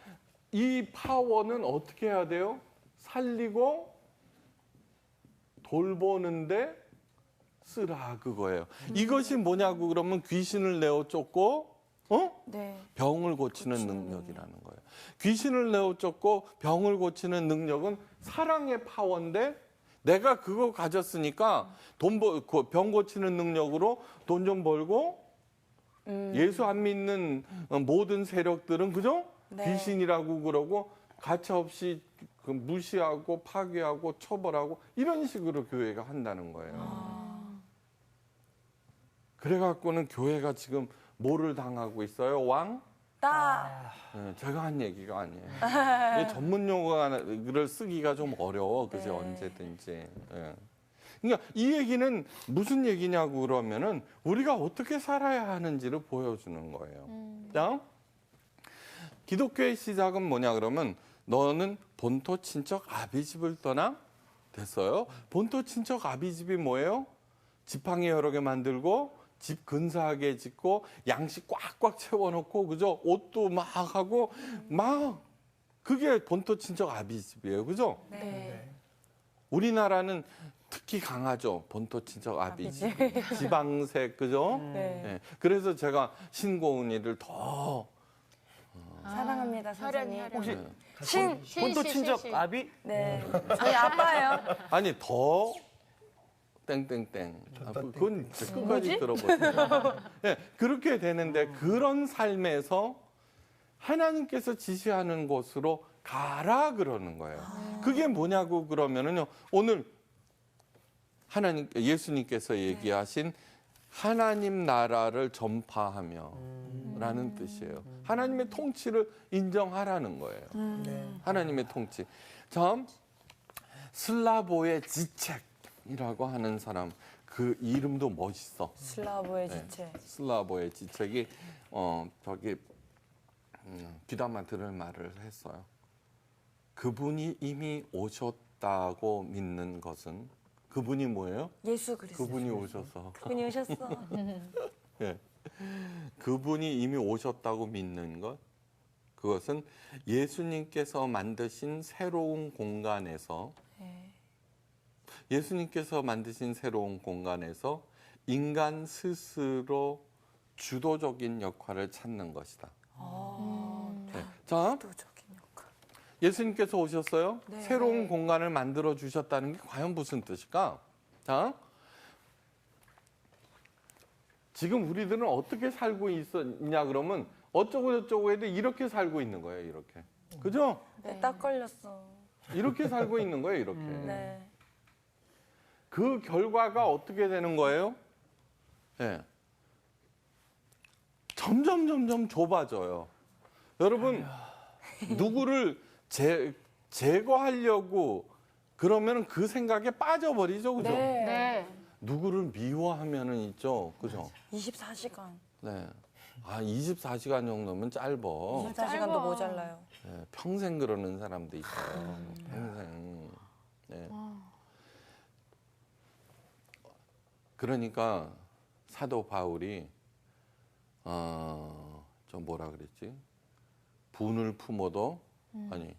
[SPEAKER 5] 이 파워는 어떻게 해야 돼요? 살리고 돌보는데 쓰라 그거예요. 이것이 뭐냐고 그러면 귀신을 내어 쫓고
[SPEAKER 2] 네.
[SPEAKER 5] 병을 고치는 능력이라는 거예요. 귀신을 내어 쫓고 병을 고치는 능력은 사랑의 파워인데 내가 그거 가졌으니까 병 고치는 능력으로 돈 좀 벌고 예수 안 믿는 모든 세력들은 그죠?
[SPEAKER 2] 네.
[SPEAKER 5] 귀신이라고 그러고 가차없이 무시하고 파괴하고 처벌하고 이런 식으로 교회가 한다는 거예요. 그래갖고는 교회가 지금 뭐를 당하고 있어요? 왕?
[SPEAKER 2] 따.
[SPEAKER 5] 네, 제가 한 얘기가 아니에요. 전문 용어를 쓰기가 좀 어려워. 그죠? 언제든지. 예. 그러니까 이 얘기는 무슨 얘기냐고 그러면은 우리가 어떻게 살아야 하는지를 보여주는 거예요. 자, 기독교의 시작은 뭐냐 그러면 너는 본토 친척 아비집을 떠나 됐어요. 본토 친척 아비집이 뭐예요? 지팡이 여러 개 만들고 집 근사하게 짓고 양식 꽉꽉 채워놓고 그죠? 옷도 막 하고 막 그게 본토 친척 아비집이에요. 그죠?
[SPEAKER 2] 네.
[SPEAKER 5] 우리나라는 특히 강하죠. 본토 친척 아비지. 지방색 그죠?
[SPEAKER 2] 네.
[SPEAKER 5] 예. 그래서 제가 신고은이를 더
[SPEAKER 2] 사랑합니다, 선생님.
[SPEAKER 3] 혈연.
[SPEAKER 1] 혹시
[SPEAKER 2] 신.
[SPEAKER 1] 본토
[SPEAKER 3] 신,
[SPEAKER 1] 친척
[SPEAKER 3] 신.
[SPEAKER 1] 아비?
[SPEAKER 2] 네. 저희 아빠예요.
[SPEAKER 5] 아니 더 땡땡땡. 그건 끝까지 들어보세요. 예, 그렇게 되는데 그런 삶에서 하나님께서 지시하는 곳으로 가라 그러는 거예요. 그게 뭐냐고 그러면은요. 오늘 예수님께서 얘기하신 하나님 나라를 전파하며 라는 뜻이에요. 하나님의 통치를 인정하라는 거예요. 하나님의 통치. 참 슬라보의 지책이라고 하는 사람 그 이름도 멋있어.
[SPEAKER 2] 슬라브의
[SPEAKER 5] 네.
[SPEAKER 2] 지체.
[SPEAKER 5] 슬라보의 지책이 저기 귀담아 들을 말을 했어요. 그분이 이미 오셨다고 믿는 것은 그분이 뭐예요?
[SPEAKER 2] 예수 그리스도.
[SPEAKER 5] 그분이 오셔서
[SPEAKER 2] 그분이 오셨어.
[SPEAKER 5] 예. 그분이 이미 오셨다고 믿는 것 그것은 예수님께서 만드신 새로운 공간에서
[SPEAKER 2] 네.
[SPEAKER 5] 예수님께서 만드신 새로운 공간에서 인간 스스로 주도적인 역할을 찾는 것이다. 네. 자,
[SPEAKER 2] 도적인 역할.
[SPEAKER 5] 예수님께서 오셨어요.
[SPEAKER 2] 네.
[SPEAKER 5] 새로운 공간을 만들어 주셨다는 게 과연 무슨 뜻일까? 자, 지금 우리들은 어떻게 살고 있었냐 그러면 어쩌고 저쩌고 해도 이렇게 살고 있는 거예요. 이렇게. 그죠?
[SPEAKER 2] 네, 딱 걸렸어.
[SPEAKER 5] 이렇게 살고 있는 거예요. 이렇게.
[SPEAKER 2] 네.
[SPEAKER 5] 그 결과가 어떻게 되는 거예요? 예. 점점 좁아져요. 여러분, 누구를 제거하려고 그러면 그 생각에 빠져버리죠. 그죠?
[SPEAKER 2] 네.
[SPEAKER 3] 네.
[SPEAKER 5] 누구를 미워하면은 있죠. 그죠?
[SPEAKER 2] 24시간.
[SPEAKER 5] 네. 아, 24시간 정도면 짧어.
[SPEAKER 2] 24시간도 모자라요.
[SPEAKER 5] 네, 평생 그러는 사람도 있어요. 평생. 네. 그러니까 사도 바울이 좀 뭐라 그랬지? 분을 품어도 아니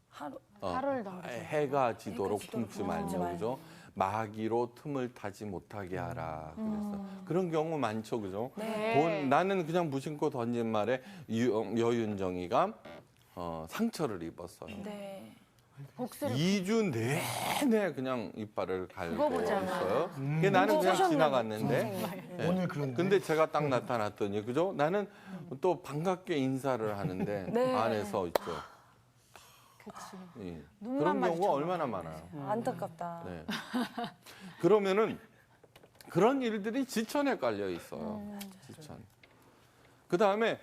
[SPEAKER 2] 하루.
[SPEAKER 3] 하루를 넘기지
[SPEAKER 5] 해가 지도록 품지
[SPEAKER 2] 품지
[SPEAKER 5] 말며
[SPEAKER 2] 말고.
[SPEAKER 5] 그죠? 마귀로 틈을 타지 못하게 하라. 그래서 그런 경우 많죠, 그죠?
[SPEAKER 3] 네.
[SPEAKER 5] 나는 그냥 무심코 던진 말에 여윤정이가 상처를 입었어요.
[SPEAKER 2] 네.
[SPEAKER 3] 복수를
[SPEAKER 5] 2주 내내 그냥 이빨을 갈고
[SPEAKER 3] 그거 보잖아.
[SPEAKER 5] 있어요. 그게 나는 그냥 지나갔는데. 네.
[SPEAKER 4] 오늘 그런데.
[SPEAKER 5] 근데 제가 딱 나타났더니 그죠? 나는 또 반갑게 인사를 하는데
[SPEAKER 2] 네.
[SPEAKER 5] 안에서 있죠.
[SPEAKER 3] 그치.
[SPEAKER 5] 예.
[SPEAKER 3] 눈만
[SPEAKER 5] 그런 경우가
[SPEAKER 3] 마주쳐봐.
[SPEAKER 5] 얼마나 많아요.
[SPEAKER 2] 안타깝다.
[SPEAKER 5] 네. 그러면은 그런 일들이 지천에 깔려 있어요. 지천. 그 다음에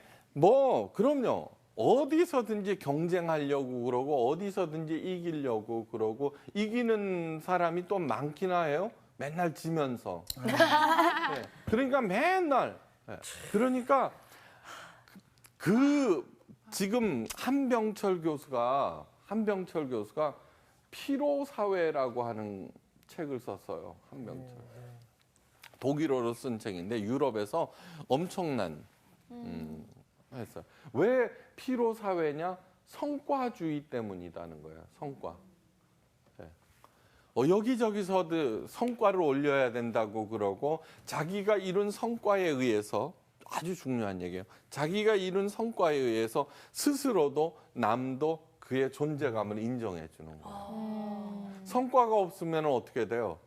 [SPEAKER 5] 그럼요. 어디서든지 경쟁하려고 그러고 어디서든지 이기려고 그러고 이기는 사람이 또 많기나 해요. 맨날 지면서. 네. 그러니까 맨날. 네. 그러니까 지금 한병철 교수가 피로 사회라고 하는 책을 썼어요. 한병철. 독일어로 쓴 책인데 유럽에서 엄청난 했어요. 왜 피로 사회냐? 성과주의 때문이라는 거예요. 성과. 네. 여기저기서 성과를 올려야 된다고 그러고 자기가 이룬 성과에 의해서 아주 중요한 얘기예요. 자기가 이룬 성과에 의해서 스스로도 남도 그의 존재감을 인정해 주는 거예요. 성과가 없으면 어떻게 돼요?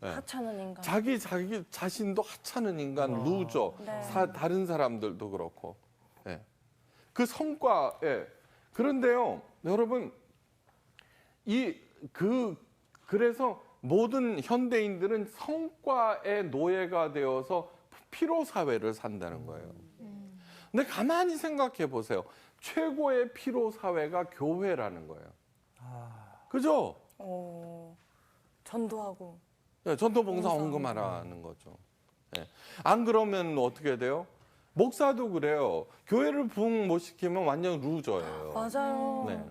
[SPEAKER 5] 네.
[SPEAKER 2] 하찮은 인간.
[SPEAKER 5] 자기 자신도 하찮은 인간, 루저,
[SPEAKER 2] 네.
[SPEAKER 5] 다른 사람들도 그렇고. 예. 그 성과에 그런데요, 여러분 그래서 모든 현대인들은 성과의 노예가 되어서 피로 사회를 산다는 거예요. 근데 가만히 생각해 보세요. 최고의 피로 사회가 교회라는 거예요. 그죠?
[SPEAKER 2] 전도하고.
[SPEAKER 5] 네, 전도봉사 헌금하라는 거죠. 네. 안 그러면 어떻게 돼요? 목사도 그래요. 교회를 부흥 못 시키면 완전 루저예요.
[SPEAKER 2] 맞아요.
[SPEAKER 5] 네.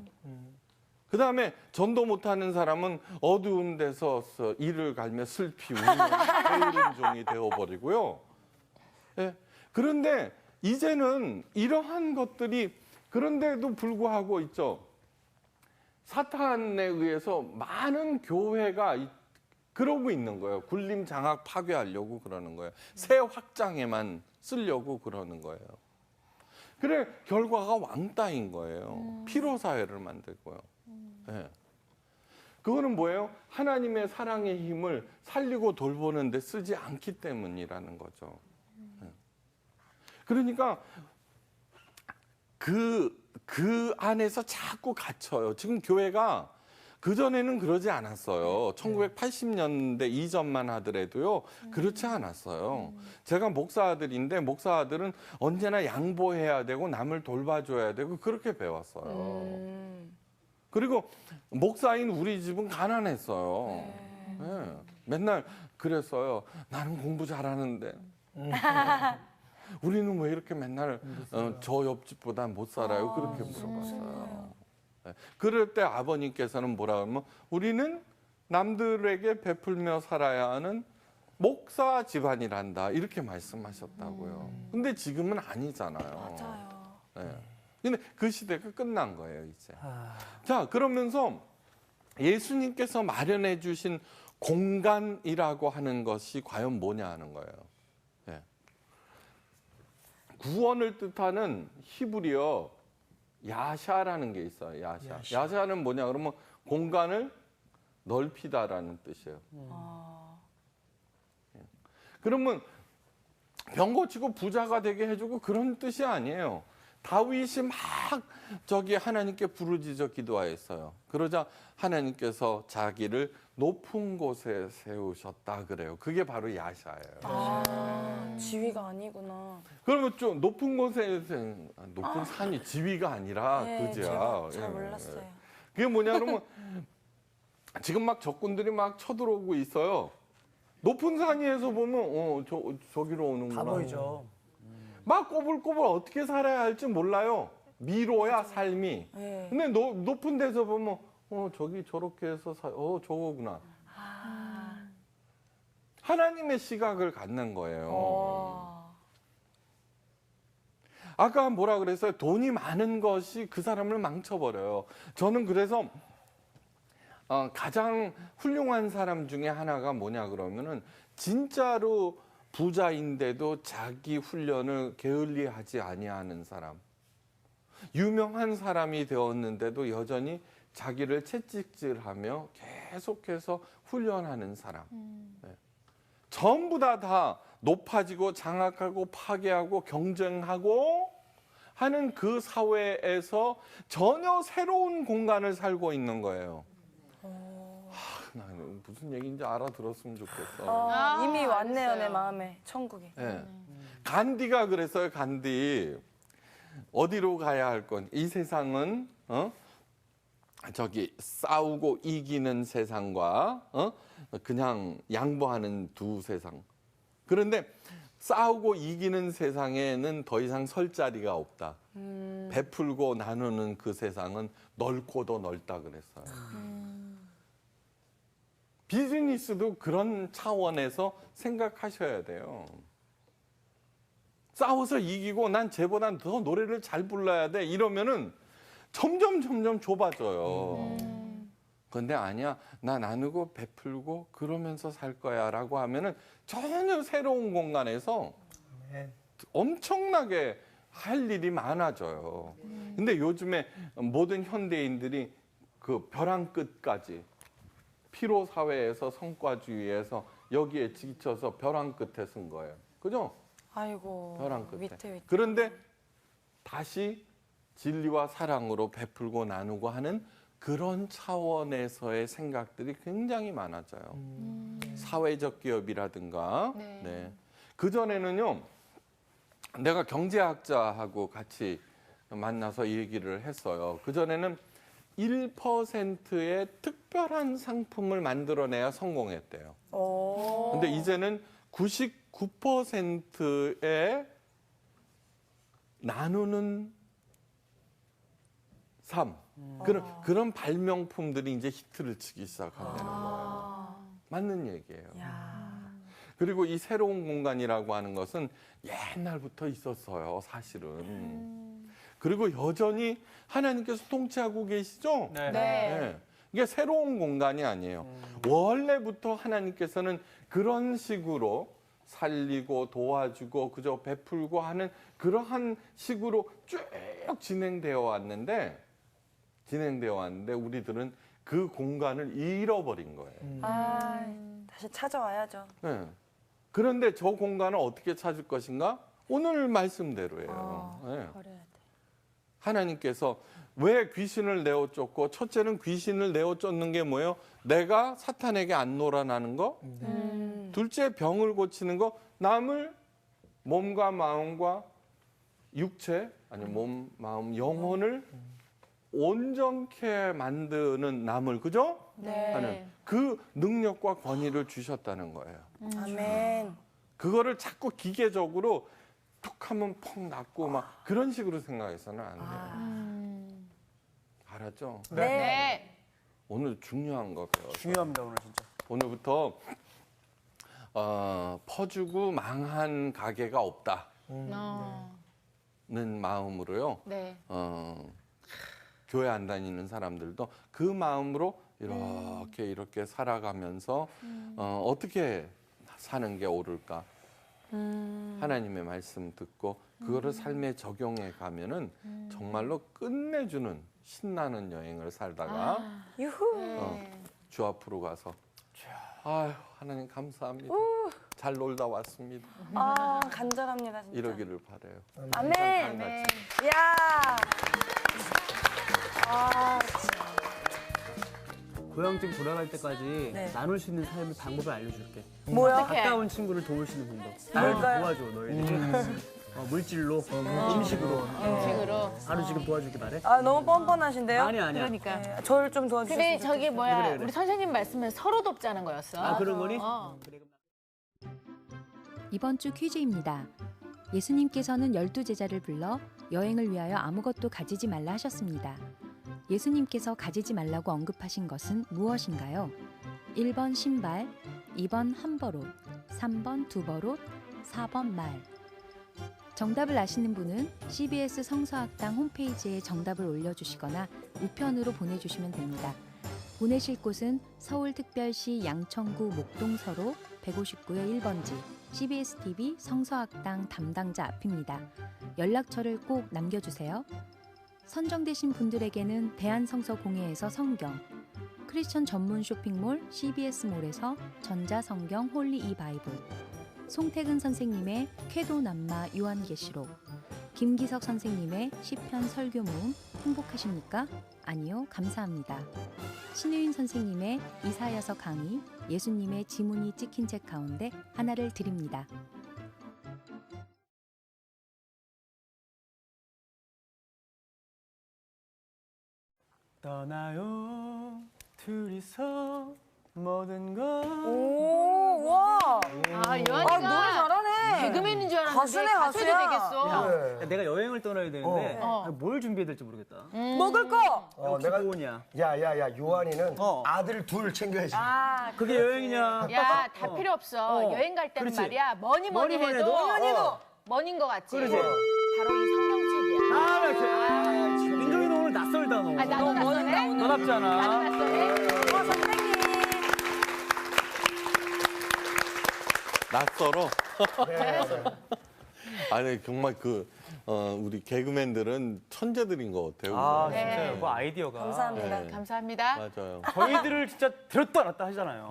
[SPEAKER 5] 그 다음에 전도 못하는 사람은 어두운 데서 이를 갈며 슬피 우는 게으른 종이 되어버리고요. 네. 그런데 이제는 이러한 것들이 그런데도 불구하고 있죠. 사탄에 의해서 많은 교회가 그러고 있는 거예요. 굴림 장악 파괴하려고 그러는 거예요. 새 확장에만 쓰려고 그러는 거예요. 그래 결과가 왕따인 거예요. 피로 사회를 만들고요. 네. 그거는 뭐예요? 하나님의 사랑의 힘을 살리고 돌보는 데 쓰지 않기 때문이라는 거죠. 네. 그러니까 그 안에서 자꾸 갇혀요. 지금 교회가 그전에는 그러지 않았어요. 1980년대 이전만 하더라도요. 그렇지 않았어요. 제가 목사아들인데 목사아들은 언제나 양보해야 되고 남을 돌봐줘야 되고 그렇게 배웠어요. 그리고 목사인 우리 집은 가난했어요. 네. 맨날 그랬어요. 나는 공부 잘하는데. 우리는 왜 이렇게 맨날 저 옆집보다 못 살아요? 그렇게 물어봤어요. 네. 그럴 때 아버님께서는 뭐라 하면 우리는 남들에게 베풀며 살아야 하는 목사 집안이란다 이렇게 말씀하셨다고요. 근데 지금은 아니잖아요.
[SPEAKER 2] 맞아요.
[SPEAKER 5] 네. 근데 그 시대가 끝난 거예요 이제. 자 그러면서 예수님께서 마련해 주신 공간이라고 하는 것이 과연 뭐냐 하는 거예요. 네. 구원을 뜻하는 히브리어 야샤라는 게 있어요. 야샤는 뭐냐 그러면 공간을 넓히다라는 뜻이에요. 그러면 병 고치고 부자가 되게 해주고 그런 뜻이 아니에요. 다윗이 막 저기 하나님께 부르짖어 기도하였어요. 그러자 하나님께서 자기를 높은 곳에 세우셨다 그래요. 그게 바로 야샤예요.
[SPEAKER 2] 지위가 아니구나.
[SPEAKER 5] 그러면 좀 높은 곳에 높은 산이 지위가 아니라
[SPEAKER 2] 네,
[SPEAKER 5] 그지야.
[SPEAKER 2] 제가 잘
[SPEAKER 5] 예,
[SPEAKER 2] 몰랐어요.
[SPEAKER 5] 예. 그게 뭐냐 그러면 지금 막 적군들이 막 쳐들어오고 있어요. 높은 산 위에서 보면 저기로 오는구나.
[SPEAKER 1] 다 보이죠.
[SPEAKER 5] 막 꼬불꼬불 어떻게 살아야 할지 몰라요. 미로야 삶이.
[SPEAKER 2] 네.
[SPEAKER 5] 근데 높은 데서 보면 저기 저렇게 해서 저거구나. 하나님의 시각을 갖는 거예요. 아까 뭐라 그랬어요? 돈이 많은 것이 그 사람을 망쳐버려요. 저는 그래서 가장 훌륭한 사람 중에 하나가 뭐냐 그러면은 진짜로 부자인데도 자기 훈련을 게을리하지 아니하는 사람. 유명한 사람이 되었는데도 여전히 자기를 채찍질하며 계속해서 훈련하는 사람. 네. 전부 다 높아지고 장악하고 파괴하고 경쟁하고 하는 그 사회에서 전혀 새로운 공간을 살고 있는 거예요. 나는 무슨 얘기인지 알아들었으면 좋겠어.
[SPEAKER 2] 이미 왔네요,
[SPEAKER 3] 알았어요.
[SPEAKER 2] 내 마음에. 천국에.
[SPEAKER 5] 네. 간디가 그랬어요. 간디. 어디로 가야 할 건? 이 세상은 저기 싸우고 이기는 세상과 그냥 양보하는 두 세상. 그런데 싸우고 이기는 세상에는 더 이상 설 자리가 없다. 베풀고 나누는 그 세상은 넓고도 넓다 그랬어요. 비즈니스도 그런 차원에서 생각하셔야 돼요. 싸워서 이기고 난 쟤보다 더 노래를 잘 불러야 돼 이러면은 점점 좁아져요. 그런데 아니야, 나 나누고 베풀고 그러면서 살 거야라고 하면은 전혀 새로운 공간에서 엄청나게 할 일이 많아져요. 근데 요즘에 모든 현대인들이 그 벼랑 끝까지 피로 사회에서 성과주의에서 여기에 지쳐서 벼랑 끝에 쓴 거예요. 그죠?
[SPEAKER 2] 아이고.
[SPEAKER 5] 벼랑 끝에.
[SPEAKER 2] 위태.
[SPEAKER 5] 그런데 다시 진리와 사랑으로 베풀고 나누고 하는 그런 차원에서의 생각들이 굉장히 많아져요. 사회적 기업이라든가.
[SPEAKER 3] 네.
[SPEAKER 5] 네. 그전에는요. 내가 경제학자하고 같이 만나서 이 얘기를 했어요. 그전에는 1%의 특별한 상품을 만들어내야 성공했대요. 근데 이제는 99%의 나누는 삶. 그런 발명품들이 이제 히트를 치기 시작한다는 거예요. 맞는 얘기예요. 그리고 이 새로운 공간이라고 하는 것은 옛날부터 있었어요, 사실은. 그리고 여전히 하나님께서 통치하고 계시죠?
[SPEAKER 1] 네.
[SPEAKER 3] 네.
[SPEAKER 5] 이게 새로운 공간이 아니에요. 원래부터 하나님께서는 그런 식으로 살리고 도와주고 그저 베풀고 하는 그러한 식으로 쭉 진행되어 왔는데 우리들은 그 공간을 잃어버린 거예요.
[SPEAKER 2] 아, 다시 찾아와야죠.
[SPEAKER 5] 네. 그런데 저 공간을 어떻게 찾을 것인가? 오늘 말씀대로예요. 네.
[SPEAKER 2] 버려야 돼.
[SPEAKER 5] 하나님께서 왜 귀신을 내어 쫓고, 첫째는 귀신을 내어 쫓는 게 뭐예요? 내가 사탄에게 안 놀아나는 거. 둘째, 병을 고치는 거. 남을 몸과 마음과 육체, 아니 몸, 마음, 영혼을 온전케 만드는 남을, 그죠?
[SPEAKER 2] 네.
[SPEAKER 5] 하는 그 능력과 권위를 주셨다는 거예요.
[SPEAKER 2] 아멘.
[SPEAKER 5] 그거를 자꾸 기계적으로 툭 하면 퍽 났고 막 그런 식으로 생각해서는 안 돼요. 알았죠?
[SPEAKER 2] 네.
[SPEAKER 5] 오늘 중요한 거 배웠어요.
[SPEAKER 1] 중요합니다 오늘 진짜.
[SPEAKER 5] 오늘부터 퍼주고 망한 가게가 없다는 마음으로요.
[SPEAKER 3] 네.
[SPEAKER 5] 교회 안 다니는 사람들도 그 마음으로 이렇게 살아가면서 어떻게 사는 게 옳을까? 하나님의 말씀 듣고 그거를 삶에 적용해 가면은 정말로 끝내주는 신나는 여행을 살다가
[SPEAKER 2] 유후.
[SPEAKER 5] 주 앞으로 가서 아유 하나님 감사합니다. 잘 놀다 왔습니다.
[SPEAKER 2] 아, 간절합니다, 진짜.
[SPEAKER 5] 이러기를 바라요.
[SPEAKER 2] 아멘.
[SPEAKER 3] 네.
[SPEAKER 2] 야. 아,
[SPEAKER 1] 고향집 돌아갈 때까지
[SPEAKER 2] 네.
[SPEAKER 1] 나눌 수 있는 삶의 방법을 알려줄게.
[SPEAKER 2] 뭐야?
[SPEAKER 3] 어떡해?
[SPEAKER 1] 가까운 친구를 도울 수 있는 방법. 나를 좀
[SPEAKER 2] 뭘까요?
[SPEAKER 1] 도와줘 너희들이. 물질로, 음식으로.
[SPEAKER 3] 음식으로.
[SPEAKER 1] 바로 지금 도와주기 바래.
[SPEAKER 2] 아, 너무 뻔뻔하신데요?
[SPEAKER 1] 아니야.
[SPEAKER 3] 그러니까.
[SPEAKER 2] 네, 저를 좀 도와주세요.
[SPEAKER 3] 근데 저기 뭐야
[SPEAKER 1] 그래.
[SPEAKER 3] 우리 선생님 말씀에 서로 돕자는 거였어.
[SPEAKER 1] 아 그런 거니?
[SPEAKER 3] 그래.
[SPEAKER 7] 이번 주 퀴즈입니다. 예수님께서는 12제자를 불러 여행을 위하여 아무것도 가지지 말라 하셨습니다. 예수님께서 가지지 말라고 언급하신 것은 무엇인가요? 1번 신발, 2번 한벌옷, 3번 두벌옷, 4번 말. 정답을 아시는 분은 CBS 성서학당 홈페이지에 정답을 올려주시거나 우편으로 보내주시면 됩니다. 보내실 곳은 서울특별시 양천구 목동서로 159의 1번지 CBS TV 성서학당 담당자 앞입니다. 연락처를 꼭 남겨주세요. 선정되신 분들에게는 대한성서공회에서 성경, 크리스천 전문 쇼핑몰 CBS몰에서 전자성경 홀리 이 바이블, 송태근 선생님의 쾌도 남마 요한계시록, 김기석 선생님의 시편 설교 모음 행복하십니까? 아니요, 감사합니다. 신유인 선생님의 이사야서 강의, 예수님의 지문이 찍힌 책 가운데 하나를 드립니다.
[SPEAKER 1] 떠나요 둘이서 모든 걸.
[SPEAKER 2] 오, 와.
[SPEAKER 3] 아 요한이가
[SPEAKER 2] 아, 노래 잘하네.
[SPEAKER 3] 개그맨인 줄 알았는데
[SPEAKER 2] 가수네,
[SPEAKER 3] 가수도
[SPEAKER 2] 가수야.
[SPEAKER 3] 되겠어.
[SPEAKER 1] 야, 내가 여행을 떠나야 되는데 뭘 준비해야 될지 모르겠다.
[SPEAKER 2] 먹을 거.
[SPEAKER 4] 내가
[SPEAKER 1] 기본이야.
[SPEAKER 4] 야야야 요한이는
[SPEAKER 1] 어.
[SPEAKER 4] 아들 둘 챙겨야지.
[SPEAKER 2] 아,
[SPEAKER 1] 그게 여행이냐?
[SPEAKER 3] 야 다 필요 없어. 여행 갈 때는
[SPEAKER 1] 그렇지.
[SPEAKER 3] 말이야 뭐니
[SPEAKER 1] 뭐니
[SPEAKER 3] 해도
[SPEAKER 1] 해도.
[SPEAKER 3] 뭐닌 것 같지.
[SPEAKER 1] 그러지.
[SPEAKER 3] 바로 이 성경책이야.
[SPEAKER 1] 아, 나 이렇게. 민정이 너 오늘 낯설다 너.
[SPEAKER 3] 아 나도 낯서네.
[SPEAKER 1] 너답잖아.
[SPEAKER 3] 나도 낯서네.
[SPEAKER 2] 선생님.
[SPEAKER 5] 낯설어.
[SPEAKER 4] 네.
[SPEAKER 5] 아니 정말 우리 개그맨들은 천재들인 것 같아요.
[SPEAKER 1] 아,
[SPEAKER 3] 네.
[SPEAKER 1] 진짜요. 그 아이디어가.
[SPEAKER 2] 감사합니다.
[SPEAKER 5] 네.
[SPEAKER 3] 감사합니다.
[SPEAKER 5] 맞아요.
[SPEAKER 1] 저희들을 진짜 들었다 놨다 하잖아요.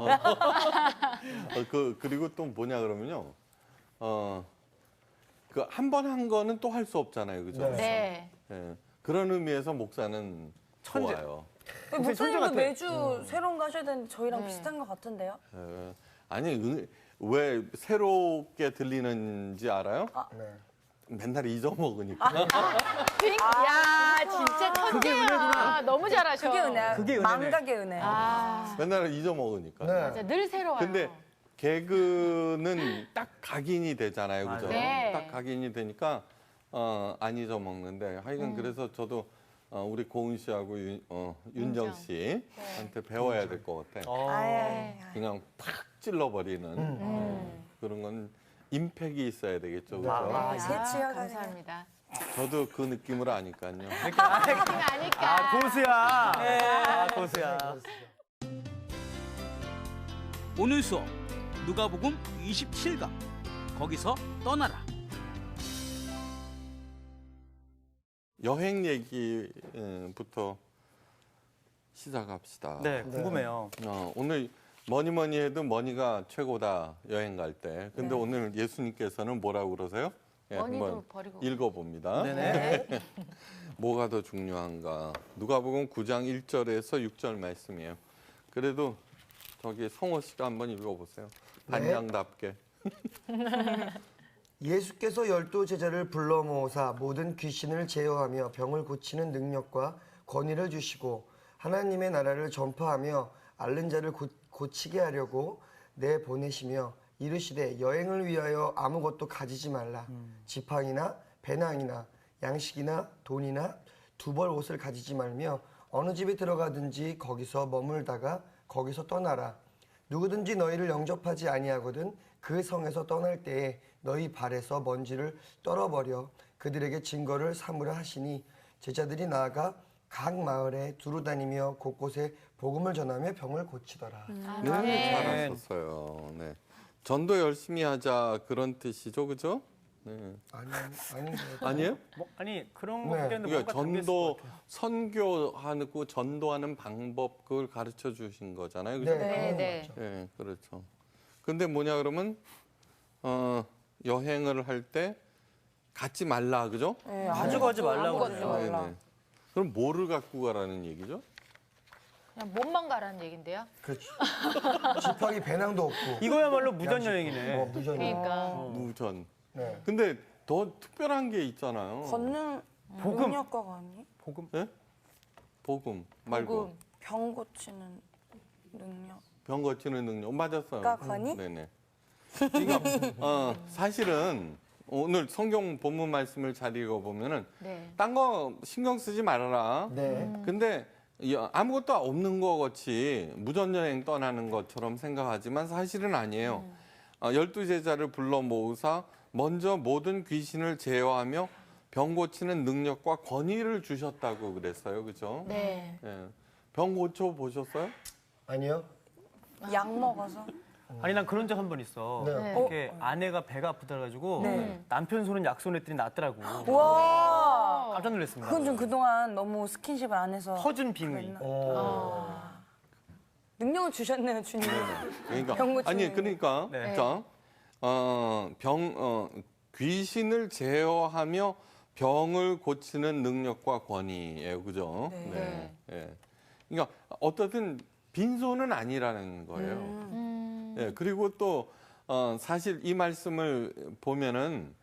[SPEAKER 5] 그리고 또 뭐냐 그러면요. 그 한 번 한 거는 또 할 수 없잖아요, 그죠?
[SPEAKER 3] 네.
[SPEAKER 5] 예. 그런 의미에서 목사는
[SPEAKER 1] 천재.
[SPEAKER 5] 좋아요.
[SPEAKER 1] 천재
[SPEAKER 2] 목사님도
[SPEAKER 1] 같아.
[SPEAKER 2] 매주 새로운 거 하셔야 되는데 저희랑 비슷한 것 같은데요?
[SPEAKER 5] 예. 아니 왜 새롭게 들리는지 알아요?
[SPEAKER 4] 네.
[SPEAKER 5] 맨날 잊어먹으니까.
[SPEAKER 3] 야 진짜 천재야. 너무 잘하셔.
[SPEAKER 2] 그게 은혜야.
[SPEAKER 1] 그게 은혜네.
[SPEAKER 2] 망각의 은혜.
[SPEAKER 3] 아
[SPEAKER 5] 맨날 잊어먹으니까.
[SPEAKER 4] 네.
[SPEAKER 3] 진짜 늘 새로워요.
[SPEAKER 5] 근데 개그는 딱 각인이 되잖아요, 그죠?
[SPEAKER 3] 네.
[SPEAKER 5] 딱 각인이 되니까 안 잊어먹는데 하여간 그래서 저도 우리 고은 씨하고 윤정 씨한테 배워야 될 것 같아.
[SPEAKER 2] 아예.
[SPEAKER 5] 그냥 팍 찔러버리는 그런 건 임팩이 있어야 되겠죠, 그죠?
[SPEAKER 2] 아, 새치열
[SPEAKER 3] 감사합니다.
[SPEAKER 5] 저도 그 느낌을 아니까요.
[SPEAKER 3] 아니까.
[SPEAKER 1] 아, 고수야. 아, 고수야.
[SPEAKER 6] 오늘 수업 누가복음 27강 거기서 떠나라.
[SPEAKER 5] 여행 얘기부터 시작합시다.
[SPEAKER 1] 네, 궁금해요.
[SPEAKER 5] 오늘 뭐니 해도 머니가 최고다 여행 갈 때. 근데 오늘 예수님께서는 뭐라고 그러세요? 예,
[SPEAKER 3] 머니도
[SPEAKER 5] 한번
[SPEAKER 3] 버리고.
[SPEAKER 5] 읽어봅니다.
[SPEAKER 1] 네네.
[SPEAKER 5] 뭐가 더 중요한가? 누가복음 9장 1절에서 6절 말씀이에요. 그래도 저기 성호 씨가 한번 읽어보세요. 반장답게.
[SPEAKER 4] 예수께서 12제자를 불러 모으사 모든 귀신을 제어하며 병을 고치는 능력과 권위를 주시고 하나님의 나라를 전파하며 앓는 자를 고치게 하려고 내보내시며 이르시되 여행을 위하여 아무것도 가지지 말라. 지팡이나 배낭이나 양식이나 돈이나 두 벌 옷을 가지지 말며 어느 집에 들어가든지 거기서 머물다가 거기서 떠나라. 누구든지 너희를 영접하지 아니하거든 그 성에서 떠날 때에 너희 발에서 먼지를 떨어버려 그들에게 증거를 삼으라 하시니 제자들이 나아가 각 마을에 두루 다니며 곳곳에 복음을 전하며 병을 고치더라.
[SPEAKER 5] 네, 잘하셨어요. 네. 전도 열심히 하자 그런 뜻이죠, 그죠? 네. 아니에요?
[SPEAKER 1] 뭐, 아니 그런
[SPEAKER 4] 네.
[SPEAKER 1] 것들은
[SPEAKER 5] 그러니까
[SPEAKER 1] 뭔가 담겨 있을 것
[SPEAKER 5] 전도
[SPEAKER 1] 같아요.
[SPEAKER 5] 선교하고 전도하는 방법 그걸 가르쳐 주신 거잖아요, 그죠?
[SPEAKER 3] 네.
[SPEAKER 5] 네, 그렇죠. 근데 뭐냐 그러면 여행을 할 때 갖지 말라, 그죠?
[SPEAKER 2] 네,
[SPEAKER 1] 가져가지 말라고
[SPEAKER 3] 아무것도.
[SPEAKER 1] 그래요.
[SPEAKER 5] 네, 네. 그럼 뭐를 갖고 가라는 얘기죠?
[SPEAKER 3] 그냥 몸만 가라는 얘긴데요.
[SPEAKER 4] 그렇지. 지팡이 배낭도 없고.
[SPEAKER 1] 이거야말로 무전 여행이네.
[SPEAKER 4] 무전이.
[SPEAKER 3] 그러니까.
[SPEAKER 5] 무전.
[SPEAKER 4] 네.
[SPEAKER 5] 근데 더 특별한 게 있잖아요.
[SPEAKER 2] 걷는
[SPEAKER 1] 복음.
[SPEAKER 2] 능력과가 아니?
[SPEAKER 1] 복음.
[SPEAKER 5] 네? 복음 말고
[SPEAKER 3] 복음.
[SPEAKER 2] 병 고치는 능력.
[SPEAKER 5] 병 고치는 능력 맞았어요.
[SPEAKER 2] 가 권위?
[SPEAKER 5] 네네. 그러니까 사실은 오늘 성경 본문 말씀을 잘 읽어보면은
[SPEAKER 3] 네.
[SPEAKER 5] 딴 거 신경 쓰지 말아라.
[SPEAKER 4] 네.
[SPEAKER 5] 근데 아무것도 없는 것 같이 무전여행 떠나는 것처럼 생각하지만 사실은 아니에요. 12제자를 불러 모으사 먼저 모든 귀신을 제어하며 병 고치는 능력과 권위를 주셨다고 그랬어요. 그죠?
[SPEAKER 3] 네.
[SPEAKER 5] 예. 병 고쳐 보셨어요?
[SPEAKER 4] 아니요.
[SPEAKER 2] 약 먹어서.
[SPEAKER 1] 아니 난 그런 적 한 번 있어.
[SPEAKER 4] 네.
[SPEAKER 1] 이렇게 아내가 배가 아프다 가지고
[SPEAKER 2] 네.
[SPEAKER 1] 남편 손은 약손 했더니 낫더라고.
[SPEAKER 2] 와.
[SPEAKER 1] 깜짝 놀랐습니다.
[SPEAKER 2] 그건 좀 그동안 너무 스킨십을 안 해서.
[SPEAKER 1] 허준 빙의.
[SPEAKER 2] 그랬나? 능력을 주셨네요, 주님.
[SPEAKER 5] 그러니까
[SPEAKER 2] 병 고치는
[SPEAKER 5] 아니
[SPEAKER 2] 능력.
[SPEAKER 5] 그러니까
[SPEAKER 1] 네.
[SPEAKER 5] 자, 귀신을 제어하며 병을 고치는 능력과 권위예요, 그죠?
[SPEAKER 2] 네.
[SPEAKER 5] 예. 그러니까 어떻든 빈손은 아니라는 거예요. 예. 그리고 또 사실 이 말씀을 보면은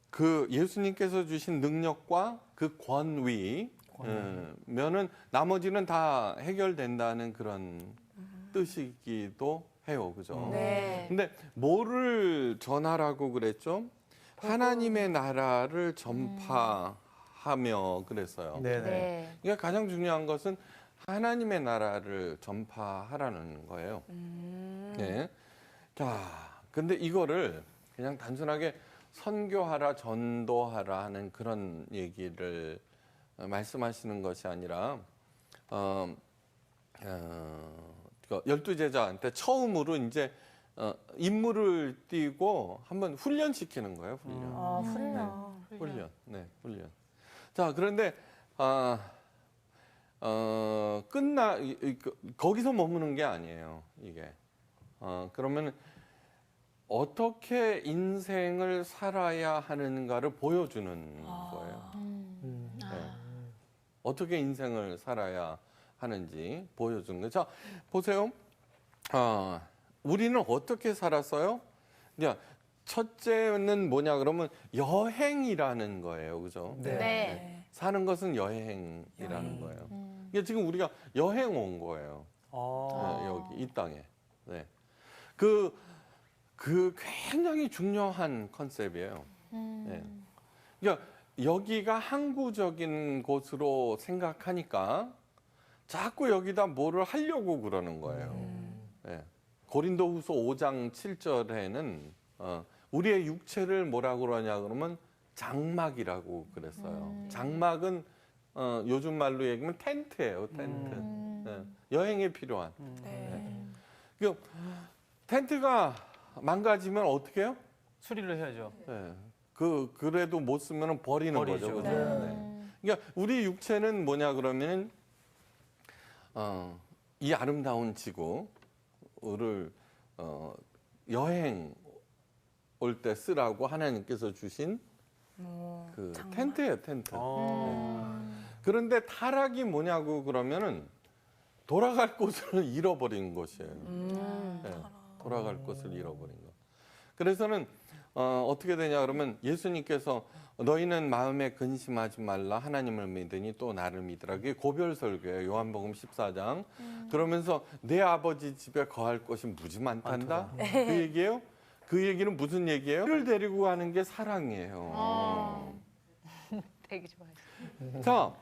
[SPEAKER 5] 그 예수님께서 주신 능력과 그 권위면은 나머지는 다 해결된다는 그런 뜻이기도 해요, 그죠?
[SPEAKER 3] 네.
[SPEAKER 5] 근데 뭐를 전하라고 그랬죠? 하나님의 나라를 전파하며 그랬어요.
[SPEAKER 1] 네네.
[SPEAKER 3] 네.
[SPEAKER 5] 그러니까 가장 중요한 것은 하나님의 나라를 전파하라는 거예요. 네. 자, 근데 이거를 그냥 단순하게 선교하라, 전도하라 하는 그런 얘기를 말씀하시는 것이 아니라, 12제자한테 처음으로 이제 임무를 띄고 한번 훈련시키는 거예요, 훈련.
[SPEAKER 2] 훈련.
[SPEAKER 5] 훈련. 네, 훈련. 자, 그런데, 거기서 머무는 게 아니에요, 이게. 그러면 어떻게 인생을 살아야 하는가를 보여주는 거예요. 네. 어떻게 인생을 살아야 하는지 보여주는 거죠. 자, 보세요. 우리는 어떻게 살았어요? 이제 첫째는 뭐냐 그러면 여행이라는 거예요. 그죠?
[SPEAKER 3] 네.
[SPEAKER 5] 사는 것은 여행이라는 거예요. 이게 지금 우리가 여행 온 거예요. 네, 여기 이 땅에. 네. 그 굉장히 중요한 컨셉이에요. 네. 그러니까 여기가 항구적인 곳으로 생각하니까 자꾸 여기다 뭐를 하려고 그러는 거예요. 네. 고린도후서 5장 7절에는 우리의 육체를 뭐라고 그러냐 그러면 장막이라고 그랬어요. 장막은 요즘 말로 얘기하면 텐트예요, 텐트. 예, 여행에 필요한.
[SPEAKER 2] 네.
[SPEAKER 5] 그 텐트가 망가지면 어떻게 해요?
[SPEAKER 1] 수리를 해야죠.
[SPEAKER 5] 예, 그래도 못 쓰면 버리는
[SPEAKER 1] 버리죠.
[SPEAKER 5] 거죠. 그죠?
[SPEAKER 2] 네.
[SPEAKER 5] 네. 그러니까 우리 육체는 뭐냐 그러면은 이 아름다운 지구를 여행 올 때 쓰라고 하나님께서 주신 그 텐트예요, 텐트. 그런데 타락이 뭐냐고 그러면은 돌아갈 곳을 잃어버린 것이에요. 네, 돌아갈 곳을 잃어버린 것. 그래서는 어떻게 되냐 그러면 예수님께서 너희는 마음에 근심하지 말라 하나님을 믿으니 또 나를 믿으라. 그게 고별 설교예요. 요한복음 14장. 그러면서 내 아버지 집에 거할 곳이 무지 많단다. 그 얘기예요. 그 얘기는 무슨 얘기예요? 를 데리고 가는 게 사랑이에요.
[SPEAKER 3] 되게 좋아요.
[SPEAKER 5] 자,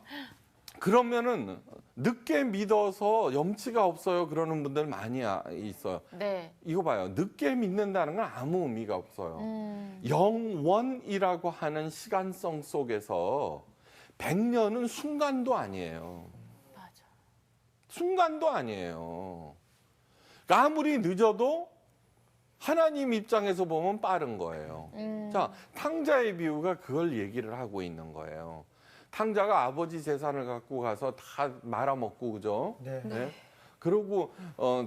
[SPEAKER 5] 그러면은 늦게 믿어서 염치가 없어요. 그러는 분들 많이 있어요.
[SPEAKER 3] 네.
[SPEAKER 5] 이거 봐요. 늦게 믿는다는 건 아무 의미가 없어요. 영원이라고 하는 시간성 속에서 100년은 순간도 아니에요.
[SPEAKER 3] 맞아.
[SPEAKER 5] 순간도 아니에요. 그러니까 아무리 늦어도 하나님 입장에서 보면 빠른 거예요. 자, 탕자의 비유가 그걸 얘기를 하고 있는 거예요. 탕자가 아버지 재산을 갖고 가서 다 말아먹고, 그죠?
[SPEAKER 4] 네.
[SPEAKER 5] 네? 그러고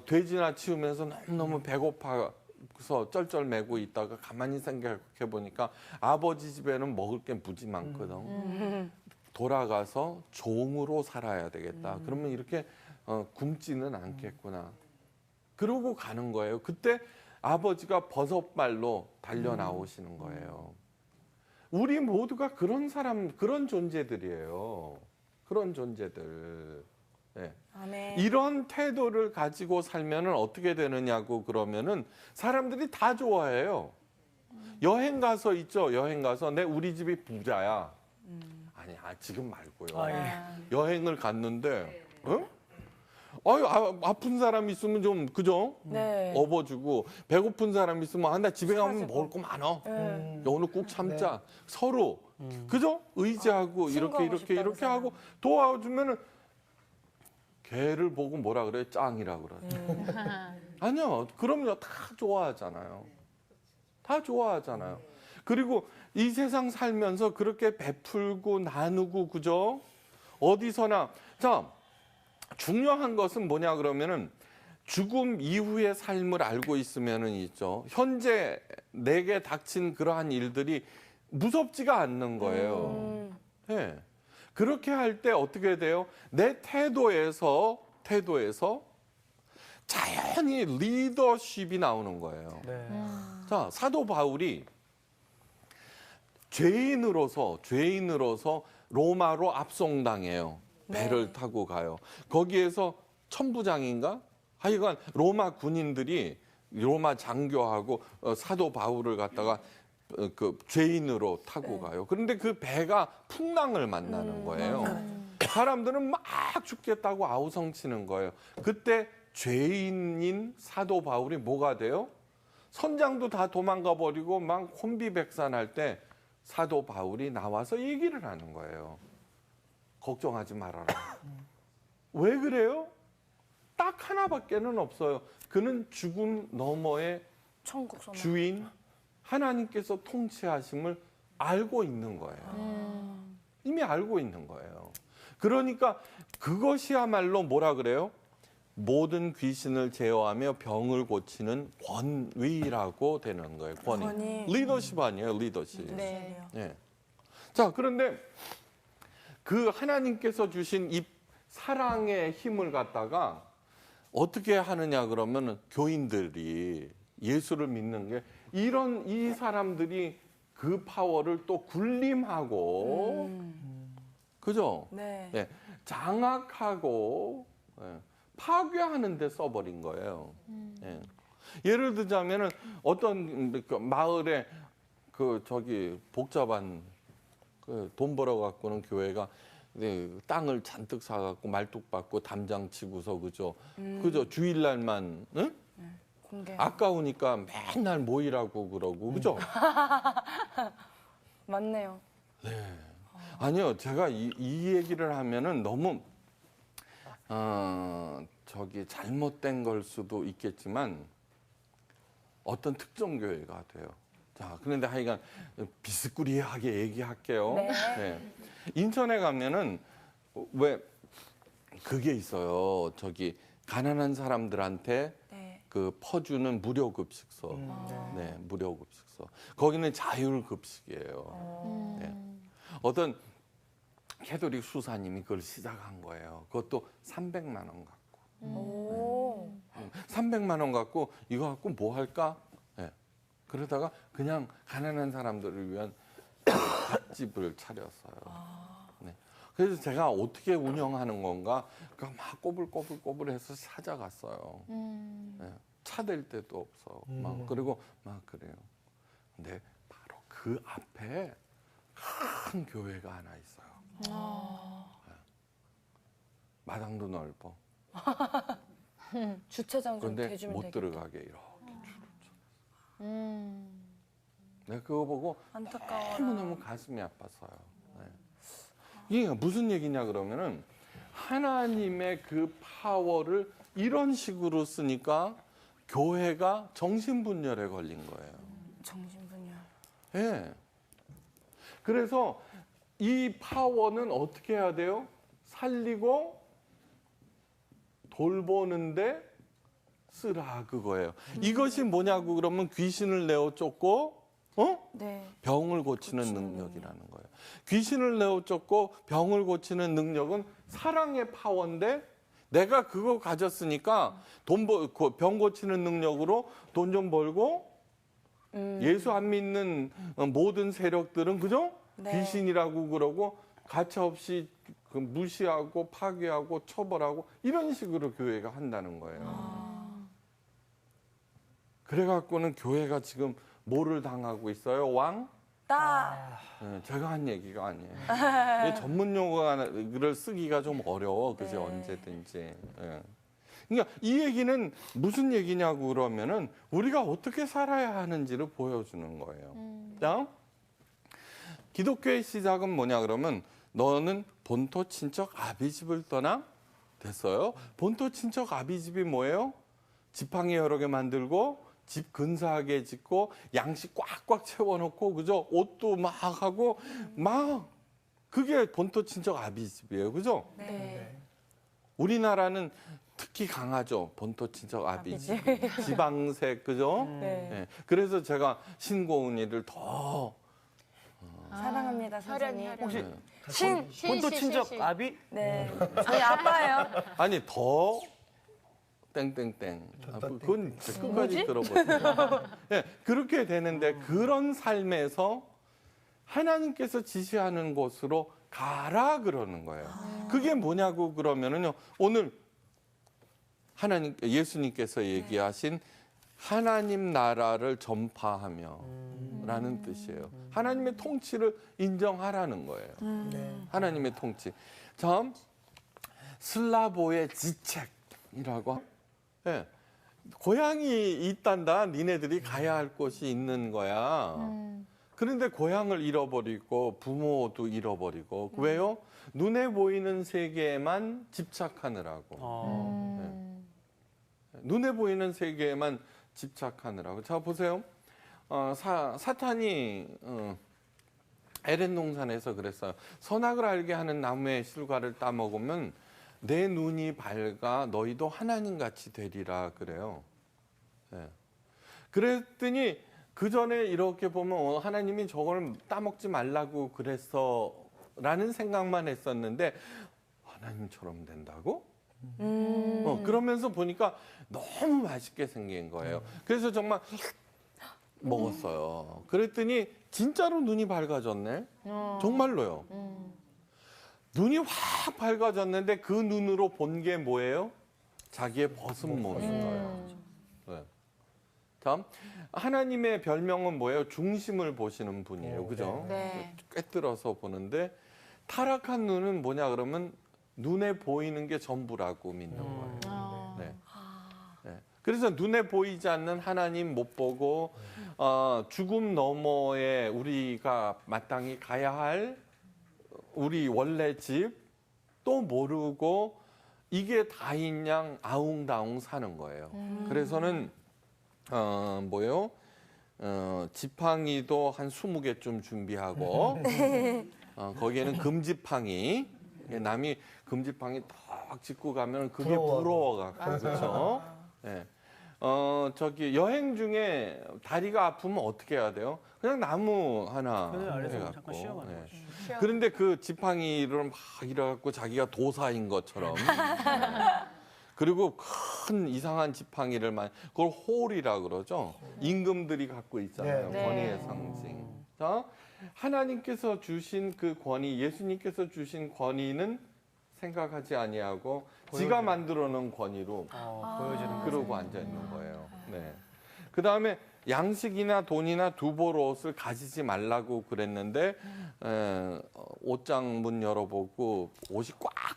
[SPEAKER 5] 돼지나 치우면서 너무너무 배고파서 쩔쩔매고 있다가 가만히 생각해 보니까 아버지 집에는 먹을 게 무지 많거든. 돌아가서 종으로 살아야 되겠다. 그러면 이렇게 굶지는 않겠구나. 그러고 가는 거예요. 그때 아버지가 버섯발로 달려 나오시는 거예요. 우리 모두가 그런 사람, 그런 존재들이에요. 그런 존재들. 네.
[SPEAKER 2] 아멘.
[SPEAKER 5] 이런 태도를 가지고 살면은 어떻게 되느냐고 그러면은 사람들이 다 좋아해요. 여행 가서 있죠. 여행 가서 우리 집이 부자야. 아니야, 지금 말고요. 여행을 갔는데, 아유, 아픈 사람 있으면 좀, 그죠?
[SPEAKER 2] 네.
[SPEAKER 5] 업어주고, 배고픈 사람 있으면, 나 집에 가면
[SPEAKER 2] 사주고.
[SPEAKER 5] 먹을 거 많아.
[SPEAKER 2] 네.
[SPEAKER 5] 오늘 꼭 참자. 서로, 그죠? 의지하고,
[SPEAKER 2] 친구하고
[SPEAKER 5] 이렇게
[SPEAKER 2] 싶다고
[SPEAKER 5] 이렇게 하고, 도와주면은, 걔를 보고 뭐라 그래? 짱이라 그래. 아니요. 그럼요. 다 좋아하잖아요. 다 좋아하잖아요. 그리고 이 세상 살면서 그렇게 베풀고 나누고, 그죠? 어디서나. 자, 중요한 것은 뭐냐 그러면은 죽음 이후의 삶을 알고 있으면은 있죠. 현재 내게 닥친 그러한 일들이 무섭지가 않는 거예요. 네. 그렇게 할 때 어떻게 돼요? 내 태도에서 자연히 리더십이 나오는 거예요.
[SPEAKER 1] 네.
[SPEAKER 5] 자, 사도 바울이 죄인으로서 로마로 압송당해요. 배를 타고 가요. 거기에서 천부장인가? 하여간 로마 군인들이 로마 장교하고 사도 바울을 갖다가 그 죄인으로 타고 가요. 그런데 그 배가 풍랑을 만나는 거예요. 사람들은 막 죽겠다고 아우성치는 거예요. 그때 죄인인 사도 바울이 뭐가 돼요? 선장도 다 도망가 버리고 막 혼비백산할 때 사도 바울이 나와서 얘기를 하는 거예요. 걱정하지 말아라. 왜 그래요? 딱 하나밖에는 없어요. 그는 죽음 너머의
[SPEAKER 2] 천국 소망.
[SPEAKER 5] 주인 하나님께서 통치하심을 알고 있는 거예요. 이미 알고 있는 거예요. 그러니까 그것이야말로 뭐라 그래요? 모든 귀신을 제어하며 병을 고치는 권위라고 되는 거예요. 권위. 리더십 아니에요, 리더십.
[SPEAKER 2] 네.
[SPEAKER 5] 예. 자, 그런데 그 하나님께서 주신 이 사랑의 힘을 갖다가 어떻게 하느냐 그러면 교인들이 예수를 믿는 게 이 사람들이 그 파워를 또 군림하고 그죠?
[SPEAKER 2] 네.
[SPEAKER 5] 예, 장악하고 파괴하는 데 써버린 거예요. 예. 예를 들자면은 어떤 그 마을에 복잡한 돈 벌어 갖고는 교회가 땅을 잔뜩 사갖고 말뚝 받고 담장 치고서 그죠 주일날만 응?
[SPEAKER 2] 공개.
[SPEAKER 5] 아까우니까 맨날 모이라고 그러고 그죠?
[SPEAKER 2] 맞네요.
[SPEAKER 5] 네. 아니요, 제가 이 얘기를 하면은 너무 저기 잘못된 걸 수도 있겠지만 어떤 특정 교회가 돼요. 자, 그런데 하여간 비스꾸리하게 얘기할게요. 네. 인천에 가면은 왜 그게 있어요. 저기 가난한 사람들한테
[SPEAKER 2] 네.
[SPEAKER 5] 그 퍼주는 무료 급식소. 네, 무료 급식소. 거기는 자율 급식이에요. 네. 어떤 캐톨릭 수사님이 그걸 시작한 거예요. 그것도 300만 원 갖고.
[SPEAKER 2] 오.
[SPEAKER 5] 300만 원 갖고 이거 갖고 뭐 할까? 네. 그러다가 그냥 가난한 사람들을 위한 밥집을 차렸어요. 네. 그래서 제가 어떻게 운영하는 건가? 그러니까 막 꼬불꼬불해서 찾아갔어요. 네. 차 댈 데도 없어. 막 그리고 막 그래요. 근데 바로 그 앞에 큰 교회가 하나 있어요. 네. 마당도 넓어.
[SPEAKER 2] 주차장 좀
[SPEAKER 5] 그런데
[SPEAKER 2] 대주면
[SPEAKER 5] 못
[SPEAKER 2] 되겠다.
[SPEAKER 5] 들어가게 이렇게 줄을 쳐. 내가 그거 보고
[SPEAKER 2] 안타까워라.
[SPEAKER 5] 너무너무 가슴이 아팠어요. 네. 이게 무슨 얘기냐 그러면은 하나님의 그 파워를 이런 식으로 쓰니까 교회가 정신분열에 걸린 거예요.
[SPEAKER 2] 정신분열.
[SPEAKER 5] 예. 네. 그래서 이 파워는 어떻게 해야 돼요? 살리고 돌보는데 쓰라 그거예요. 이것이 뭐냐고 그러면 귀신을 내어 쫓고
[SPEAKER 2] 네.
[SPEAKER 5] 병을 고치는 능력이라는 거예요. 귀신을 내어 쫓고 병을 고치는 능력은 사랑의 파워인데 내가 그거 가졌으니까 병 고치는 능력으로 돈 좀 벌고 예수 안 믿는 모든 세력들은 그죠?
[SPEAKER 2] 네.
[SPEAKER 5] 귀신이라고 그러고 가차없이 무시하고 파괴하고 처벌하고 이런 식으로 교회가 한다는 거예요. 그래갖고는 교회가 지금 뭐를 당하고 있어요? 왕?
[SPEAKER 2] 따.
[SPEAKER 5] 네, 제가 한 얘기가 아니에요. 이 전문 용어를 쓰기가 좀 어려워. 그지?
[SPEAKER 2] 네.
[SPEAKER 5] 언제든지. 예. 그러니까 이 얘기는 무슨 얘기냐고 그러면은 우리가 어떻게 살아야 하는지를 보여주는 거예요. 자, 기독교의 시작은 뭐냐 그러면 너는 본토 친척 아비집을 떠나 됐어요. 본토 친척 아비집이 뭐예요? 지팡이 여러 개 만들고 집 근사하게 짓고 양식 꽉꽉 채워놓고 그죠? 옷도 막 하고 막 그게 본토 친척 아비집이에요. 그죠?
[SPEAKER 2] 네.
[SPEAKER 5] 우리나라는 특히 강하죠. 본토 친척 아비집. 지방색 그죠?
[SPEAKER 2] 네.
[SPEAKER 5] 네. 그래서 제가 신고은이를 더
[SPEAKER 2] 사랑합니다, 선생님.
[SPEAKER 3] 혈연.
[SPEAKER 1] 혹시
[SPEAKER 2] 신.
[SPEAKER 1] 본토 친척 아비?
[SPEAKER 2] 네. 저희 아빠예요.
[SPEAKER 5] 아니 더 땡땡땡. 그건 끝까지 들어보세요. 네, 그렇게 되는데 그런 삶에서 하나님께서 지시하는 곳으로 가라 그러는 거예요. 그게 뭐냐고 그러면은요. 오늘 예수님께서 얘기하신 하나님 나라를 전파하며 라는 뜻이에요. 하나님의 통치를 인정하라는 거예요. 하나님의 통치. 참 슬라보의 지책이라고 네. 고향이 있단다. 니네들이 가야 할 곳이 있는 거야. 그런데 고향을 잃어버리고 부모도 잃어버리고 왜요? 눈에 보이는 세계에만 집착하느라고. 네. 눈에 보이는 세계에만 집착하느라고. 자 보세요. 사탄이 에덴 동산에서 그랬어요. 선악을 알게 하는 나무의 실과를 따먹으면 내 눈이 밝아 너희도 하나님같이 되리라 그래요. 네. 그랬더니 그 전에 이렇게 보면 하나님이 저걸 따먹지 말라고 그랬어 라는 생각만 했었는데 하나님처럼 된다고? 그러면서 보니까 너무 맛있게 생긴 거예요. 그래서 정말 먹었어요. 그랬더니 진짜로 눈이 밝아졌네. 정말로요. 눈이 확 밝아졌는데 그 눈으로 본 게 뭐예요? 자기의 벗은 몸인 거예요. 네. 다음 하나님의 별명은 뭐예요? 중심을 보시는 분이에요. 그죠?
[SPEAKER 3] 네.
[SPEAKER 5] 꿰뚫어서 보는데 타락한 눈은 뭐냐 그러면 눈에 보이는 게 전부라고 믿는 거예요. 네. 네. 그래서 눈에 보이지 않는 하나님 못 보고 죽음 너머에 우리가 마땅히 가야 할 우리 원래 집 또 모르고 이게 다인 양 아웅다웅 사는 거예요. 그래서는 뭐요? 지팡이도 한 20개쯤 준비하고 거기에는 금지팡이 남이 금지팡이 딱 짚고 가면 그게 부러워가 그렇죠. 네. 저기 여행 중에 다리가 아프면 어떻게 해야 돼요? 그냥 나무 하나
[SPEAKER 1] 그늘 아래서
[SPEAKER 5] 해갖고.
[SPEAKER 1] 잠깐 쉬어가는
[SPEAKER 5] 네.
[SPEAKER 1] 거죠.
[SPEAKER 5] 그런데 그 지팡이를 막 이래갖고 자기가 도사인 것처럼 그리고 큰 이상한 지팡이를 그걸 홀이라 그러죠. 임금들이 갖고 있잖아요.
[SPEAKER 4] 네.
[SPEAKER 5] 권위의 상징. 자, 하나님께서 주신 그 권위, 예수님께서 주신 권위는 생각하지 아니하고 지가 만들어 놓은 권위로
[SPEAKER 1] 보여지는 거.
[SPEAKER 5] 그러고 앉아 있는 거예요. 네. 그 다음에 양식이나 돈이나 두벌 옷을 가지지 말라고 그랬는데 옷장 문 열어보고 옷이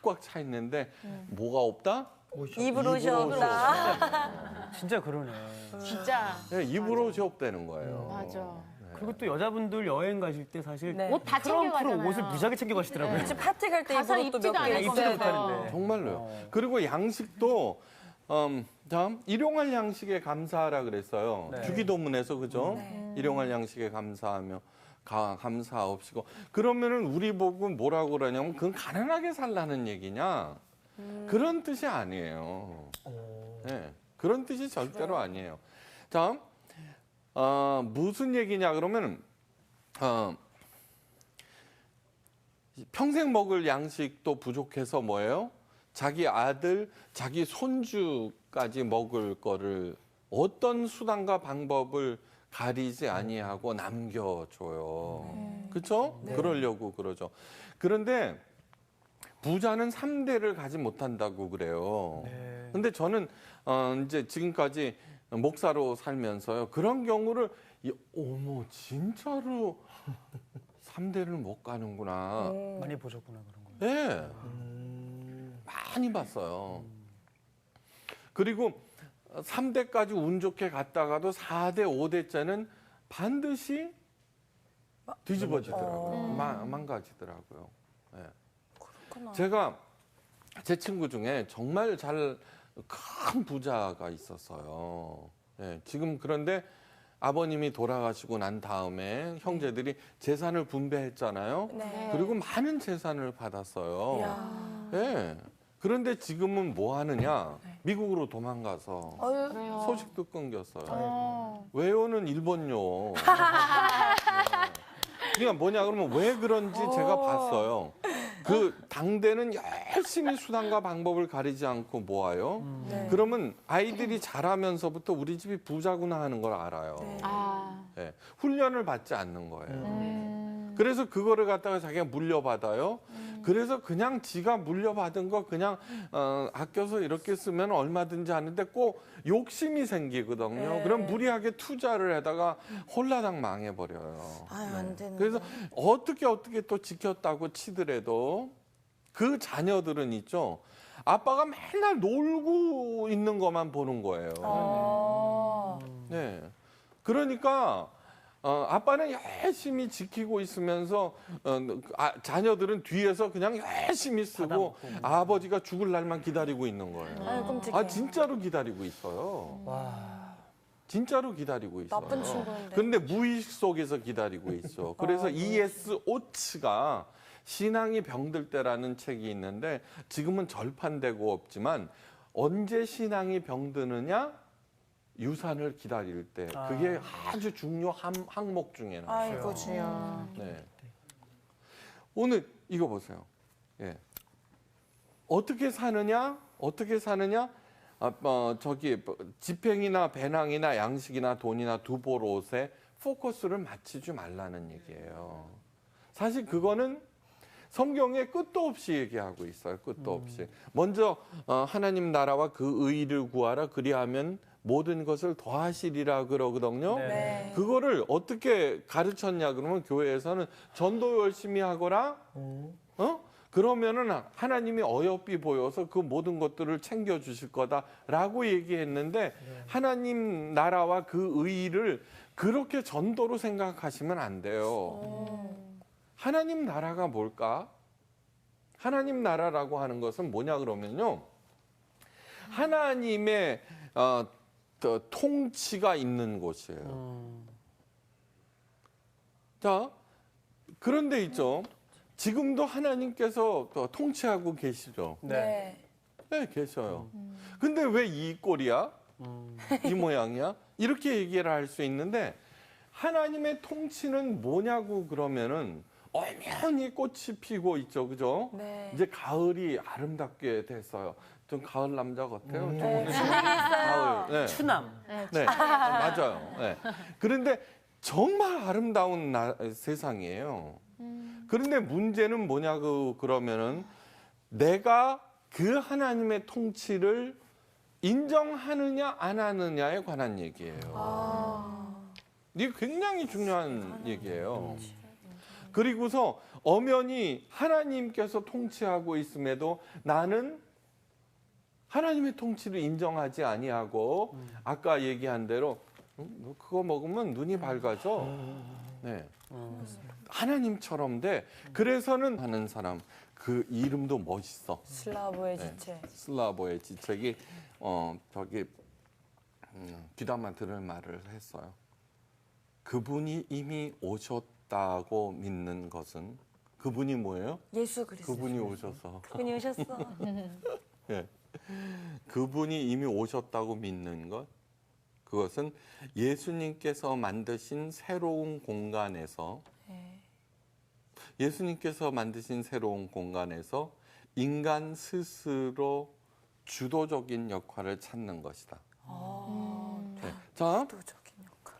[SPEAKER 5] 꽉꽉 차 있는데 뭐가 없다?
[SPEAKER 2] 입을 옷이 없다.
[SPEAKER 1] 진짜 그러네.
[SPEAKER 3] 진짜.
[SPEAKER 5] 네, 입을 옷이 없다는 거예요.
[SPEAKER 3] 맞아.
[SPEAKER 1] 그리고 또 여자분들 여행 가실 때 사실
[SPEAKER 2] 네.
[SPEAKER 3] 옷 다 챙겨가잖아요.
[SPEAKER 1] 옷을 무지하게 챙겨가시더라고요.
[SPEAKER 2] 혹시 파티 갈 때
[SPEAKER 3] 가서
[SPEAKER 2] 입을 옷도
[SPEAKER 3] 입지도
[SPEAKER 2] 몇 개
[SPEAKER 3] 않을
[SPEAKER 2] 있어야
[SPEAKER 1] 입지도
[SPEAKER 2] 돼요.
[SPEAKER 1] 못하는데.
[SPEAKER 5] 정말로요. 그리고 양식도 다음 일용할 양식에 감사하라 그랬어요.
[SPEAKER 1] 네.
[SPEAKER 5] 주기도문에서 그죠?
[SPEAKER 2] 네.
[SPEAKER 5] 일용할 양식에 감사하며 감사없이고 그러면은 우리 보고 뭐라고 그러냐면 그건 가난하게 살라는 얘기냐? 그런 뜻이 아니에요. 네, 그런 뜻이 절대로 아니에요. 자, 무슨 얘기냐 그러면 평생 먹을 양식도 부족해서 뭐예요? 자기 아들, 자기 손주까지 먹을 거를 어떤 수단과 방법을 가리지 아니하고 남겨줘요. 그렇죠? 그러려고 그러죠. 그런데 부자는 3대를 가지 못한다고 그래요.
[SPEAKER 1] 네.
[SPEAKER 5] 근데 저는 이제 지금까지 목사로 살면서요. 그런 경우를 어머 진짜로 3대를 못 가는구나.
[SPEAKER 1] 많이 보셨구나 그런 거.
[SPEAKER 5] 네. 많이 봤어요. 그리고 3대까지 운 좋게 갔다가도 4대, 5대째는 반드시 뒤집어지더라고요. 망가지더라고요. 네. 제가 제 친구 중에 정말 큰 부자가 있었어요. 네. 지금 그런데 아버님이 돌아가시고 난 다음에 형제들이 재산을 분배했잖아요.
[SPEAKER 2] 네.
[SPEAKER 5] 그리고 많은 재산을 받았어요.
[SPEAKER 2] 이야.
[SPEAKER 5] 네. 그런데 지금은 뭐 하느냐? 미국으로 도망가서
[SPEAKER 2] 어휴.
[SPEAKER 5] 소식도 끊겼어요. 왜요는 일본요. 그러니까 뭐냐 그러면 왜 그런지 제가 봤어요. 그 당대는 열심히 수단과 방법을 가리지 않고 모아요.
[SPEAKER 2] 네.
[SPEAKER 5] 그러면 아이들이 자라면서부터 우리 집이 부자구나 하는 걸 알아요.
[SPEAKER 3] 아.
[SPEAKER 5] 네. 훈련을 받지 않는 거예요. 그래서 그거를 갖다가 자기가 물려받아요. 그래서 그냥 지가 물려받은 거 그냥 아껴서 이렇게 쓰면 얼마든지 하는데 꼭 욕심이 생기거든요.
[SPEAKER 2] 네.
[SPEAKER 5] 그럼 무리하게 투자를 하다가 홀라당 망해버려요.
[SPEAKER 2] 아유, 안 되는.
[SPEAKER 5] 그래서 어떻게 또 지켰다고 치더라도 그 자녀들은 있죠. 아빠가 맨날 놀고 있는 것만 보는 거예요. 네. 그러니까 아빠는 열심히 지키고 있으면서 자녀들은 뒤에서 그냥 열심히 쓰고 아버지가 죽을 날만 기다리고 있는 거예요.
[SPEAKER 2] 아유, 끔찍해.
[SPEAKER 5] 아 진짜로 기다리고 있어요. 진짜로 기다리고 있어요.
[SPEAKER 2] 나쁜 친구인데.
[SPEAKER 5] 근데 무의식 속에서 기다리고 있어. 그래서 E.S. 오츠가 신앙이 병들 때라는 책이 있는데 지금은 절판되고 없지만 언제 신앙이 병드느냐? 유산을 기다릴 때. 그게 아주 중요한 항목 중에 하나예요.
[SPEAKER 2] 아이고 주여.
[SPEAKER 5] 네. 오늘 이거 보세요. 예. 어떻게 사느냐? 저기 지팽이나 배낭이나 양식이나 돈이나 두벌 옷에 포커스를 맞추지 말라는 얘기예요. 사실 그거는 성경에 끝도 없이 얘기하고 있어요. 끝도 없이. 먼저 하나님 나라와 그 의를 구하라. 그리하면 모든 것을 더하시리라 그러거든요.
[SPEAKER 2] 네.
[SPEAKER 5] 그거를 어떻게 가르쳤냐 그러면 교회에서는 전도 열심히 하거라. 그러면은 하나님이 어여삐 보여서 그 모든 것들을 챙겨 주실 거다라고 얘기했는데 하나님 나라와 그 의를 그렇게 전도로 생각하시면 안 돼요. 하나님 나라가 뭘까? 하나님 나라라고 하는 것은 뭐냐 그러면요. 하나님의 통치가 있는 곳이에요. 자, 그런데 있죠. 지금도 하나님께서 통치하고 계시죠.
[SPEAKER 2] 네.
[SPEAKER 5] 네, 계셔요. 근데 왜 이 꼴이야? 이 모양이야? 이렇게 얘기를 할 수 있는데 하나님의 통치는 뭐냐고 그러면은 엄연히 꽃이 피고 있죠. 그죠?
[SPEAKER 2] 네.
[SPEAKER 5] 이제 가을이 아름답게 됐어요. 좀 가을 남자 같아요. 좀
[SPEAKER 2] 네,
[SPEAKER 5] 오늘
[SPEAKER 2] 진행했어요.
[SPEAKER 5] 가을. 네.
[SPEAKER 1] 추남.
[SPEAKER 5] 네, 맞아요. 네. 그런데 정말 아름다운 세상이에요. 그런데 문제는 뭐냐고 그러면은 내가 그 하나님의 통치를 인정하느냐 안 하느냐에 관한 얘기예요. 이게 굉장히 중요한 얘기예요. 그리고서 엄연히 하나님께서 통치하고 있음에도 나는 하나님의 통치를 인정하지 아니하고 아까 얘기한 대로 너 그거 먹으면 눈이 밝아져. 네. 하나님처럼 돼. 그래서는 하는 사람 그 이름도 멋있어.
[SPEAKER 2] 슬라브의
[SPEAKER 5] 네.
[SPEAKER 2] 지체.
[SPEAKER 5] 슬라보의 지책이 저기 귀담아 들을 말을 했어요. 그분이 이미 오셨다고 믿는 것은 그분이 뭐예요?
[SPEAKER 2] 예수 그리스도.
[SPEAKER 5] 그분이 오셔서
[SPEAKER 2] 그분이 오셨어.
[SPEAKER 5] 예. 그분이 이미 오셨다고 믿는 것 그것은 예수님께서 만드신 새로운 공간에서
[SPEAKER 2] 네.
[SPEAKER 5] 예수님께서 만드신 새로운 공간에서 인간 스스로 주도적인 역할을 찾는 것이다. 네. 자,
[SPEAKER 2] 도적인 역할.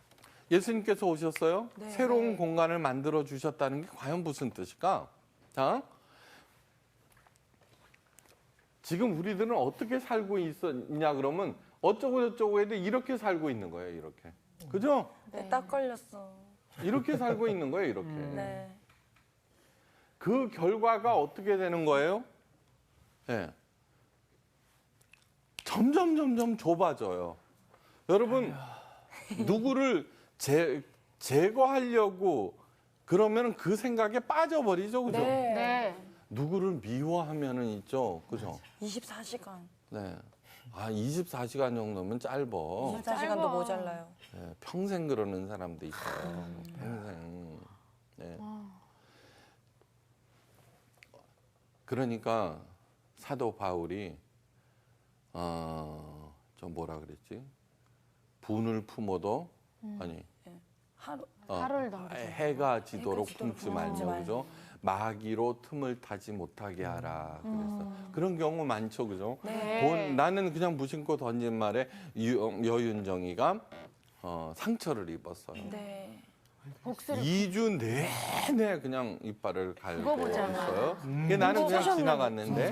[SPEAKER 5] 예수님께서 오셨어요.
[SPEAKER 2] 네.
[SPEAKER 5] 새로운 공간을 만들어 주셨다는 게 과연 무슨 뜻일까? 자, 지금 우리들은 어떻게 살고 있었냐 그러면 어쩌고 저쩌고 해도 이렇게 살고 있는 거예요. 이렇게. 그죠?
[SPEAKER 2] 네, 딱 걸렸어.
[SPEAKER 5] 이렇게 살고 있는 거예요. 이렇게.
[SPEAKER 2] 네.
[SPEAKER 5] 그 결과가 어떻게 되는 거예요? 네. 점점 좁아져요. 여러분 누구를 제거하려고 그러면 그 생각에 빠져버리죠, 그죠?
[SPEAKER 2] 네.
[SPEAKER 3] 네.
[SPEAKER 5] 누구를 미워하면은 있죠, 그죠?
[SPEAKER 2] 24시간.
[SPEAKER 5] 네. 아 24시간 정도면 짧어.
[SPEAKER 2] 24시간도 모자라요.
[SPEAKER 5] 네, 평생 그러는 사람도 있어요. 평생. 네. 그러니까 사도 바울이 좀 뭐라 그랬지? 분을 품어도 아니
[SPEAKER 2] 하루.
[SPEAKER 3] 하루를 넘기죠.
[SPEAKER 5] 해가 지도록
[SPEAKER 2] 지도록
[SPEAKER 5] 품지 말며 그죠? 마귀로 틈을 타지 못하게 하라 그랬어. 그런 경우 많죠, 그죠?
[SPEAKER 3] 네.
[SPEAKER 5] 나는 그냥 무심코 던진 말에 여윤정이가 상처를 입었어요.
[SPEAKER 2] 네.
[SPEAKER 3] 복수를
[SPEAKER 5] 2주 내내 그냥 이빨을 갈고
[SPEAKER 3] 그거 보잖아.
[SPEAKER 5] 있어요. 그게 나는 그냥 지나갔는데.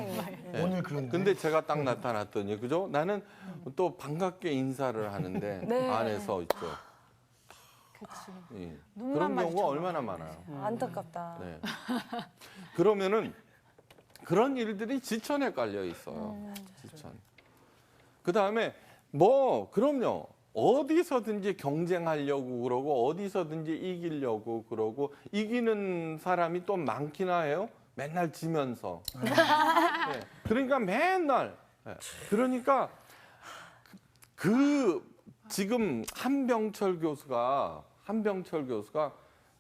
[SPEAKER 5] 네.
[SPEAKER 4] 오늘 그런데.
[SPEAKER 5] 근데 제가 딱 나타났더니 그죠? 나는 또 반갑게 인사를 하는데
[SPEAKER 2] 네.
[SPEAKER 5] 안에서 있죠.
[SPEAKER 3] 그치.
[SPEAKER 5] 예.
[SPEAKER 3] 눈만
[SPEAKER 5] 그런 경우가
[SPEAKER 3] 마주쳐봐.
[SPEAKER 5] 얼마나 많아요.
[SPEAKER 2] 안타깝다.
[SPEAKER 5] 네. 그러면은 그런 일들이 지천에 깔려 있어요. 지천. 그 다음에 그럼요. 어디서든지 경쟁하려고 그러고 어디서든지 이기려고 그러고 이기는 사람이 또 많기나 해요. 맨날 지면서. 네. 그러니까 맨날. 네. 그러니까 지금 한병철 교수가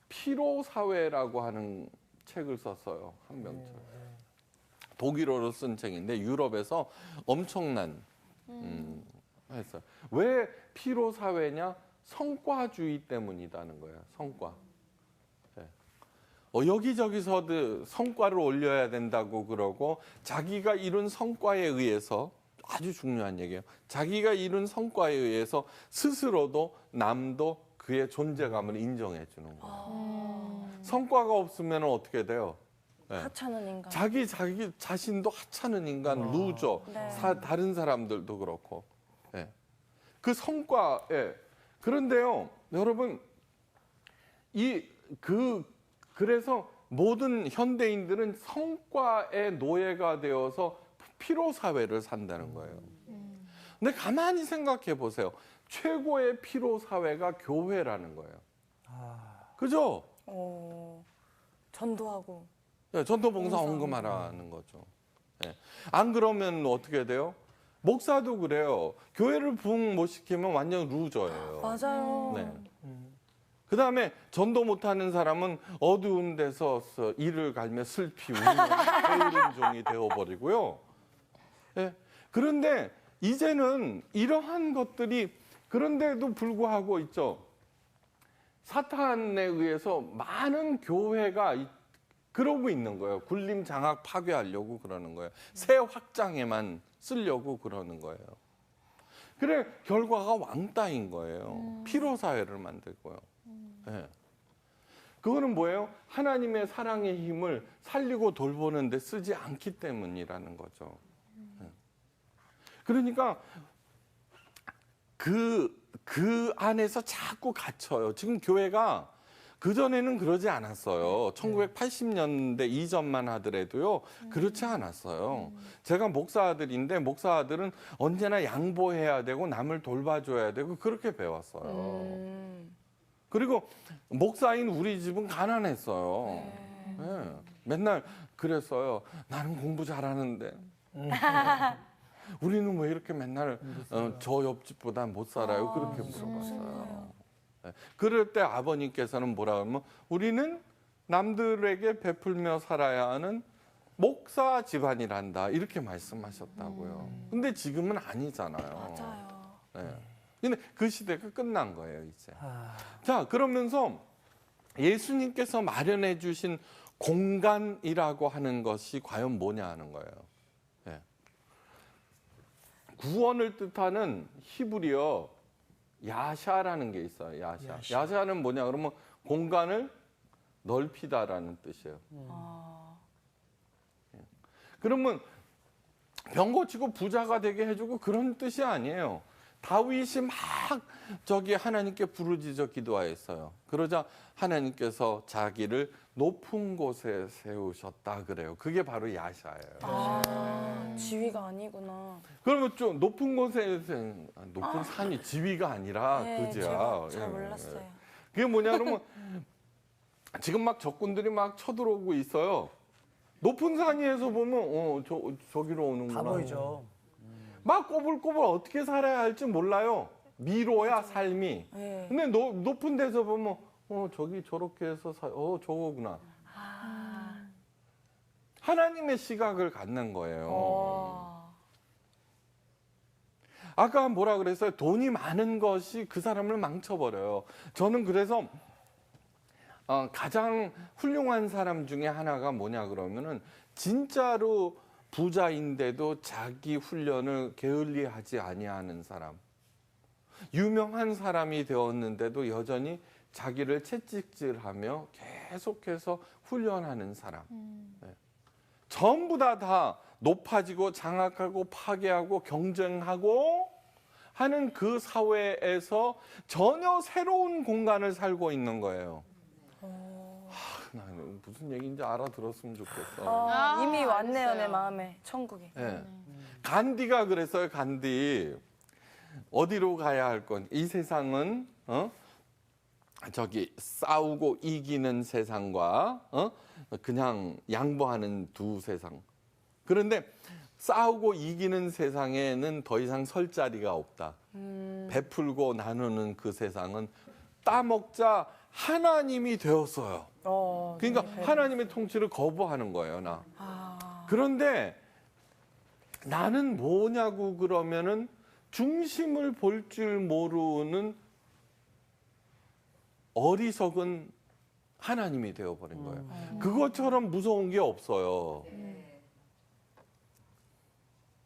[SPEAKER 5] 피로 사회라고 하는 책을 썼어요. 한병철. 독일어로 쓴 책인데 유럽에서 엄청난 했어요. 왜 피로 사회냐? 성과주의 때문이라는 거예요. 성과. 네. 여기저기서 성과를 올려야 된다고 그러고 자기가 이룬 성과에 의해서 아주 중요한 얘기예요. 자기가 이룬 성과에 의해서 스스로도 남도 그의 존재감을 인정해 주는 거예요. 성과가 없으면 어떻게 돼요? 네.
[SPEAKER 2] 하찮은 인간.
[SPEAKER 5] 자기 자신도 하찮은 인간, 루저,
[SPEAKER 2] 네.
[SPEAKER 5] 다른 사람들도 그렇고. 예. 그 성과에 그런데요, 여러분 그래서 모든 현대인들은 성과의 노예가 되어서 피로 사회를 산다는 거예요. 근데 가만히 생각해 보세요. 최고의 피로 사회가 교회라는 거예요. 그죠?
[SPEAKER 2] 전도하고.
[SPEAKER 5] 전도봉사 헌금하라는 거죠. 예. 안 그러면 어떻게 돼요? 목사도 그래요. 교회를 부흥 못 시키면 완전 루저예요.
[SPEAKER 2] 맞아요.
[SPEAKER 5] 네. 그다음에 전도 못하는 사람은 어두운 데서 이를 갈며 슬피 우는 게으른 종이 되어버리고요. 예. 그런데 이제는 이러한 것들이 그런데도 불구하고 있죠. 사탄에 의해서 많은 교회가 그러고 있는 거예요. 굴림 장악 파괴하려고 그러는 거예요. 새 확장에만 쓰려고 그러는 거예요. 그래 결과가 왕따인 거예요. 피로 사회를 만들고요. 예. 그거는 뭐예요? 하나님의 사랑의 힘을 살리고 돌보는 데 쓰지 않기 때문이라는 거죠. 예. 그러니까 그 안에서 자꾸 갇혀요. 지금 교회가 그전에는 그러지 않았어요. 1980년대 이전만 하더라도요. 그렇지 않았어요. 제가 목사아들인데 목사아들은 언제나 양보해야 되고 남을 돌봐줘야 되고 그렇게 배웠어요. 그리고 목사인 우리 집은 가난했어요. 네. 맨날 그랬어요. 나는 공부 잘하는데. 우리는 왜 이렇게 맨날 저 옆집보다 못 살아요? 그렇게 물어봤어요. 네. 그럴 때 아버님께서는 뭐라 하면 우리는 남들에게 베풀며 살아야 하는 목사 집안이란다. 이렇게 말씀하셨다고요. 근데 지금은 아니잖아요.
[SPEAKER 2] 맞아요.
[SPEAKER 5] 네. 근데 그 시대가 끝난 거예요, 이제. 자, 그러면서 예수님께서 마련해 주신 공간이라고 하는 것이 과연 뭐냐 하는 거예요. 네. 구원을 뜻하는 히브리어 야샤라는 게 있어요. 야샤. 야샤는 뭐냐 그러면 공간을 넓히다라는 뜻이에요. 그러면 병 고치고 부자가 되게 해주고 그런 뜻이 아니에요. 다윗이 막 저기 하나님께 부르짖어 기도하였어요. 그러자 하나님께서 자기를 높은 곳에 세우셨다 그래요. 그게 바로 야샤예요.
[SPEAKER 2] 지위가 아니구나.
[SPEAKER 5] 그러면 좀 높은 곳에 높은 산이 지위가 아니라
[SPEAKER 2] 네,
[SPEAKER 5] 그지야.
[SPEAKER 2] 제가 잘
[SPEAKER 5] 예,
[SPEAKER 2] 몰랐어요.
[SPEAKER 5] 예. 그게 뭐냐 그러면 지금 막 적군들이 막 쳐들어오고 있어요. 높은 산 위에서 보면 저기로 오는구나.
[SPEAKER 1] 다 보이죠.
[SPEAKER 5] 막 꼬불꼬불 어떻게 살아야 할지 몰라요. 미로야 삶이.
[SPEAKER 2] 네.
[SPEAKER 5] 근데 높은 데서 보면 저기 저렇게 해서 저거구나. 하나님의 시각을 갖는 거예요. 아까 뭐라 그랬어요? 돈이 많은 것이 그 사람을 망쳐버려요. 저는 그래서 가장 훌륭한 사람 중에 하나가 뭐냐 그러면은 진짜로 부자인데도 자기 훈련을 게을리하지 아니하는 사람. 유명한 사람이 되었는데도 여전히 자기를 채찍질하며 계속해서 훈련하는 사람. 네. 전부 다 높아지고 장악하고 파괴하고 경쟁하고 하는 그 사회에서 전혀 새로운 공간을 살고 있는 거예요. 나는 무슨 얘기인지 알아들었으면 좋겠어.
[SPEAKER 2] 이미 왔네요,
[SPEAKER 3] 알았어요.
[SPEAKER 2] 내 마음에. 천국에.
[SPEAKER 5] 네. 간디가 그랬어요. 간디. 어디로 가야 할 건? 이 세상은 저기 싸우고 이기는 세상과 그냥 양보하는 두 세상. 그런데 싸우고 이기는 세상에는 더 이상 설 자리가 없다. 베풀고 나누는 그 세상은 따먹자 하나님이 되었어요. 그러니까 하나님의 통치를 거부하는 거예요, 나. 그런데 나는 뭐냐고 그러면은 중심을 볼 줄 모르는 어리석은 하나님이 되어버린 거예요. 그것처럼 무서운 게 없어요.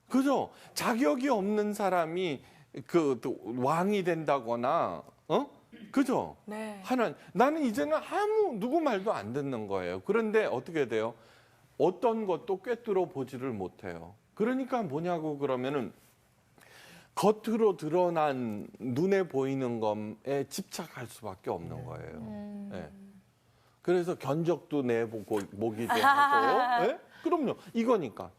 [SPEAKER 5] 그죠? 자격이 없는 사람이 왕이 된다거나, 그죠?
[SPEAKER 2] 네.
[SPEAKER 5] 나는 이제는 누구 말도 안 듣는 거예요. 그런데 어떻게 돼요? 어떤 것도 꿰뚫어 보지를 못해요. 그러니까 뭐냐고 그러면은 겉으로 드러난 눈에 보이는 것에 집착할 수밖에 없는 거예요. 네. 그래서 견적도 내보고 모기도 하고, 네? 그럼요. 이거니까.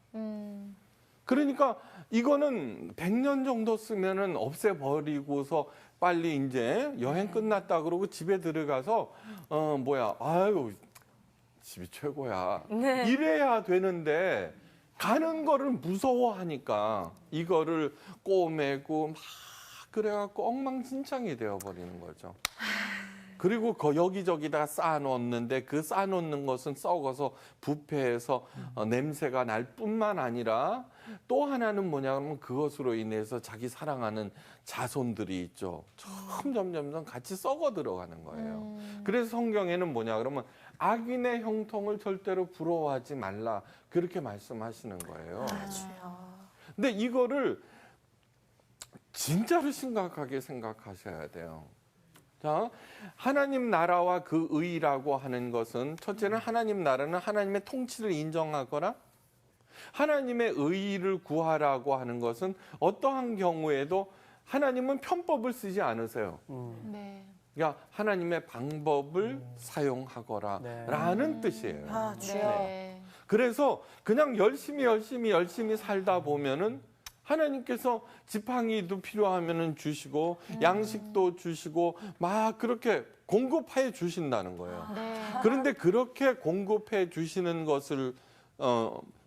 [SPEAKER 5] 그러니까 이거는 100년 정도 쓰면은 없애버리고서 빨리 이제 여행 끝났다 그러고 집에 들어가서 아유 집이 최고야.
[SPEAKER 2] 네.
[SPEAKER 5] 이래야 되는데 가는 거를 무서워하니까 이거를 꼬매고 막 그래갖고 엉망진창이 되어버리는 거죠. 그리고 여기저기다 쌓아놓는데 그 쌓아놓는 것은 썩어서 부패해서 냄새가 날 뿐만 아니라 또 하나는 뭐냐 하면 그것으로 인해서 자기 사랑하는 자손들이 있죠. 점점 같이 썩어 들어가는 거예요. 그래서 성경에는 뭐냐 그러면 악인의 형통을 절대로 부러워하지 말라 그렇게 말씀하시는 거예요. 근데 이거를 진짜로 심각하게 생각하셔야 돼요. 자, 하나님 나라와 그 의라고 하는 것은 첫째는 하나님 나라는 하나님의 통치를 인정하거나 하나님의 의를 구하라고 하는 것은 어떠한 경우에도 하나님은 편법을 쓰지 않으세요.
[SPEAKER 3] 네.
[SPEAKER 5] 그러니까 하나님의 방법을 사용하거라
[SPEAKER 1] 네.
[SPEAKER 5] 라는 뜻이에요.
[SPEAKER 2] 아, 주여.
[SPEAKER 3] 네.
[SPEAKER 5] 그래서 그냥 열심히 살다 보면은 하나님께서 지팡이도 필요하면은 주시고 양식도 주시고 막 그렇게 공급해 주신다는 거예요.
[SPEAKER 3] 네.
[SPEAKER 5] 그런데 그렇게 공급해 주시는 것을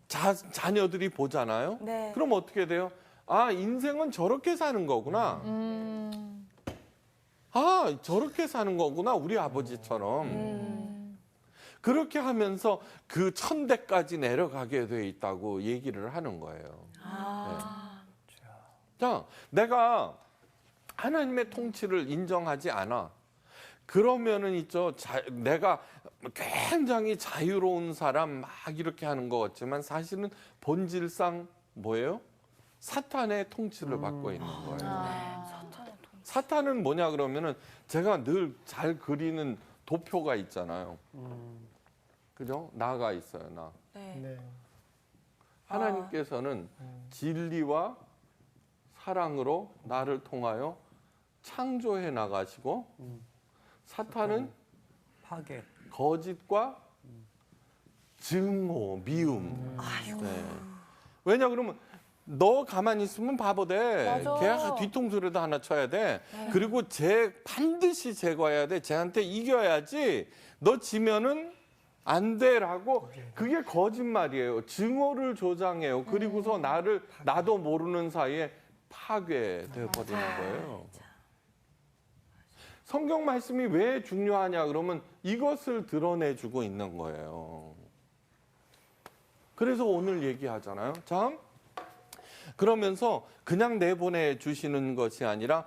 [SPEAKER 5] 자녀들이 보잖아요.
[SPEAKER 2] 네.
[SPEAKER 5] 그럼 어떻게 돼요? 아, 인생은 저렇게 사는 거구나. 아, 저렇게 사는 거구나. 우리 아버지처럼. 그렇게 하면서 그 천대까지 내려가게 돼 있다고 얘기를 하는 거예요. 자, 내가 하나님의 통치를 인정하지 않아. 그러면은 있죠. 내가 굉장히 자유로운 사람 막 이렇게 하는 것 같지만 사실은 본질상 뭐예요? 사탄의 통치를 받고 있는 거예요. 사탄은 뭐냐 그러면은 제가 늘 잘 그리는 도표가 있잖아요. 그죠? 나가 있어요, 나.
[SPEAKER 2] 네.
[SPEAKER 4] 네.
[SPEAKER 5] 하나님께서는 진리와 사랑으로 나를 통하여 창조해 나가시고 사탄은
[SPEAKER 1] 파괴.
[SPEAKER 5] 거짓과 증오, 미움. 네. 왜냐 그러면 너 가만히 있으면 바보 돼.
[SPEAKER 2] 맞아.
[SPEAKER 5] 걔 뒤통수라도 하나 쳐야 돼. 그리고 반드시 제거해야 돼. 쟤한테 이겨야지. 너 지면은 안 돼라고 그게 거짓말이에요. 증오를 조장해요. 그리고서 나도 모르는 사이에 파괴되어 버리는 거예요. 성경 말씀이 왜 중요하냐 그러면 이것을 드러내주고 있는 거예요. 그래서 오늘 얘기하잖아요. 자, 그러면서 그냥 내보내 주시는 것이 아니라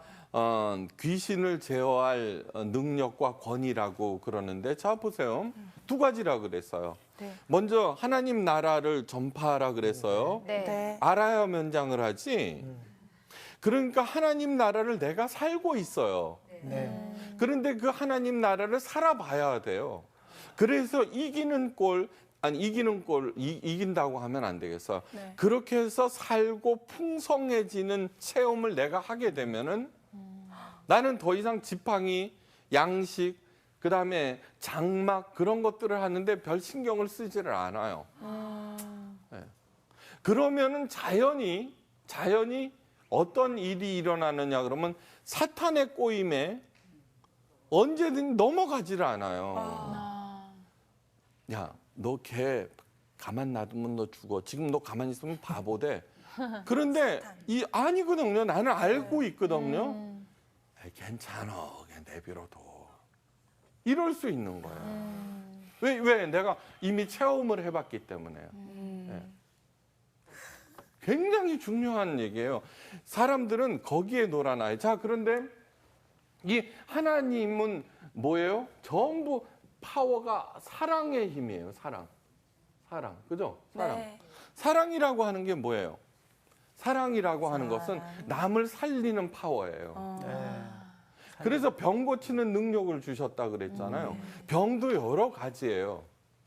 [SPEAKER 5] 귀신을 제어할 능력과 권위라고 그러는데 자 보세요. 두 가지라 그랬어요.
[SPEAKER 2] 네.
[SPEAKER 5] 먼저 하나님 나라를 전파하라 그랬어요.
[SPEAKER 3] 네.
[SPEAKER 2] 네.
[SPEAKER 5] 알아야 면장을 하지. 그러니까 하나님 나라를 내가 살고 있어요.
[SPEAKER 4] 네.
[SPEAKER 5] 그런데 그 하나님 나라를 살아봐야 돼요. 그래서 이기는 꼴 이긴다고 하면 안 되겠어.
[SPEAKER 2] 네.
[SPEAKER 5] 그렇게 해서 살고 풍성해지는 체험을 내가 하게 되면은 나는 더 이상 지팡이, 양식, 그다음에 장막 그런 것들을 하는데 별 신경을 쓰지를 않아요. 네. 그러면은 자연히 어떤 일이 일어나느냐 그러면 사탄의 꼬임에 언제든 넘어가지를 않아요. 야, 너 걔 가만 놔두면 너 죽어. 지금 너 가만히 있으면 바보 돼. 그런데 아니거든요. 나는 알고 있거든요. 에이, 괜찮아. 그냥 내버려둬. 이럴 수 있는 거예요. 왜? 내가 이미 체험을 해봤기 때문에요. 네. 굉장히 중요한 얘기예요. 사람들은 거기에 놀아나요. 자, 그런데 이 하나님은 뭐예요? 전부 파워가 사랑의 힘이에요. 사랑. 그죠? 사랑.
[SPEAKER 2] 네.
[SPEAKER 5] 사랑이라고 하는 게 뭐예요? 사랑이라고 하는 것은 남을 살리는 파워예요. 그래서 병 고치는 능력을 주셨다 그랬잖아요. 병도 여러 가지예요.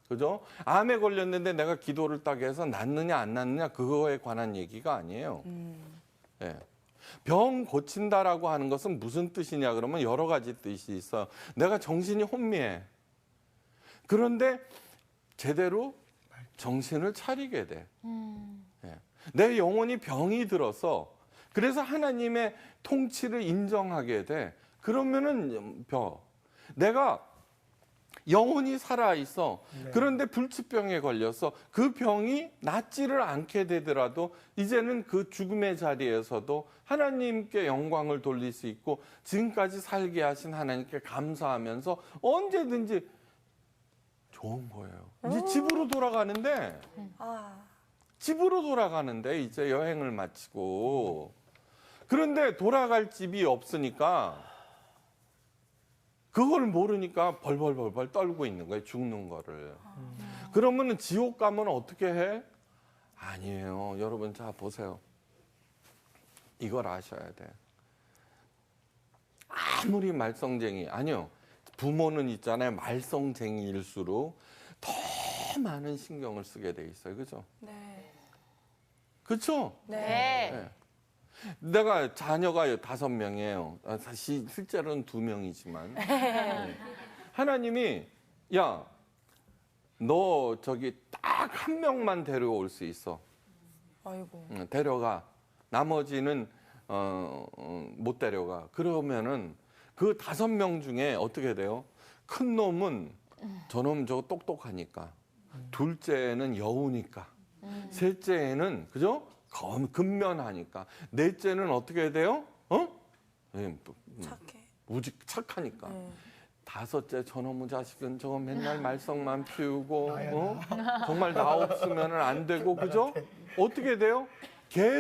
[SPEAKER 5] 그죠? 암에 걸렸는데 내가 기도를 딱 해서 낫느냐 안 낫느냐 그거에 관한 얘기가 아니에요. 네. 병 고친다라고 하는 것은 무슨 뜻이냐 그러면 여러 가지 뜻이 있어요. 내가 정신이 혼미해. 그런데 제대로 정신을 차리게 돼. 네. 내 영혼이 병이 들어서 그래서 하나님의 통치를 인정하게 돼. 그러면은 내가 영혼이 살아 있어. 그런데 불치병에 걸려서 그 병이 낫지를 않게 되더라도 이제는 그 죽음의 자리에서도 하나님께 영광을 돌릴 수 있고 지금까지 살게 하신 하나님께 감사하면서 언제든지 좋은 거예요. 이제 집으로 돌아가는데
[SPEAKER 2] 아,
[SPEAKER 5] 집으로 돌아가는데 이제 여행을 마치고 그런데 돌아갈 집이 없으니까 그걸 모르니까 벌벌벌벌 떨고 있는 거예요. 죽는 거를. 그러면은 지옥 가면 어떻게 해? 아니에요. 여러분 자 보세요. 이걸 아셔야 돼. 아무리 말썽쟁이 아니요. 부모는 있잖아요. 말썽쟁이일수록 더 많은 신경을 쓰게 돼 있어요. 그죠?
[SPEAKER 2] 네.
[SPEAKER 5] 그렇죠?
[SPEAKER 2] 네.
[SPEAKER 5] 네. 내가 자녀가 5명이에요. 사실 실제로는 2명이지만 네. 하나님이 야, 너 저기 딱 1명만 데려올 수 있어.
[SPEAKER 2] 아이고.
[SPEAKER 5] 데려가. 나머지는 못 데려가. 그러면은 그 5명 중에 어떻게 돼요? 큰 놈은 저놈 저거 똑똑하니까. 둘째는 여우니까. 셋째는 그죠? 근면하니까. 넷째는 어떻게 돼요?
[SPEAKER 2] 착해.
[SPEAKER 5] 우직 착하니까. 5째 저놈의 자식은 저거 맨날 말썽만 피우고 정말 나 없으면 안 되고 그죠? 어떻게 돼요? 개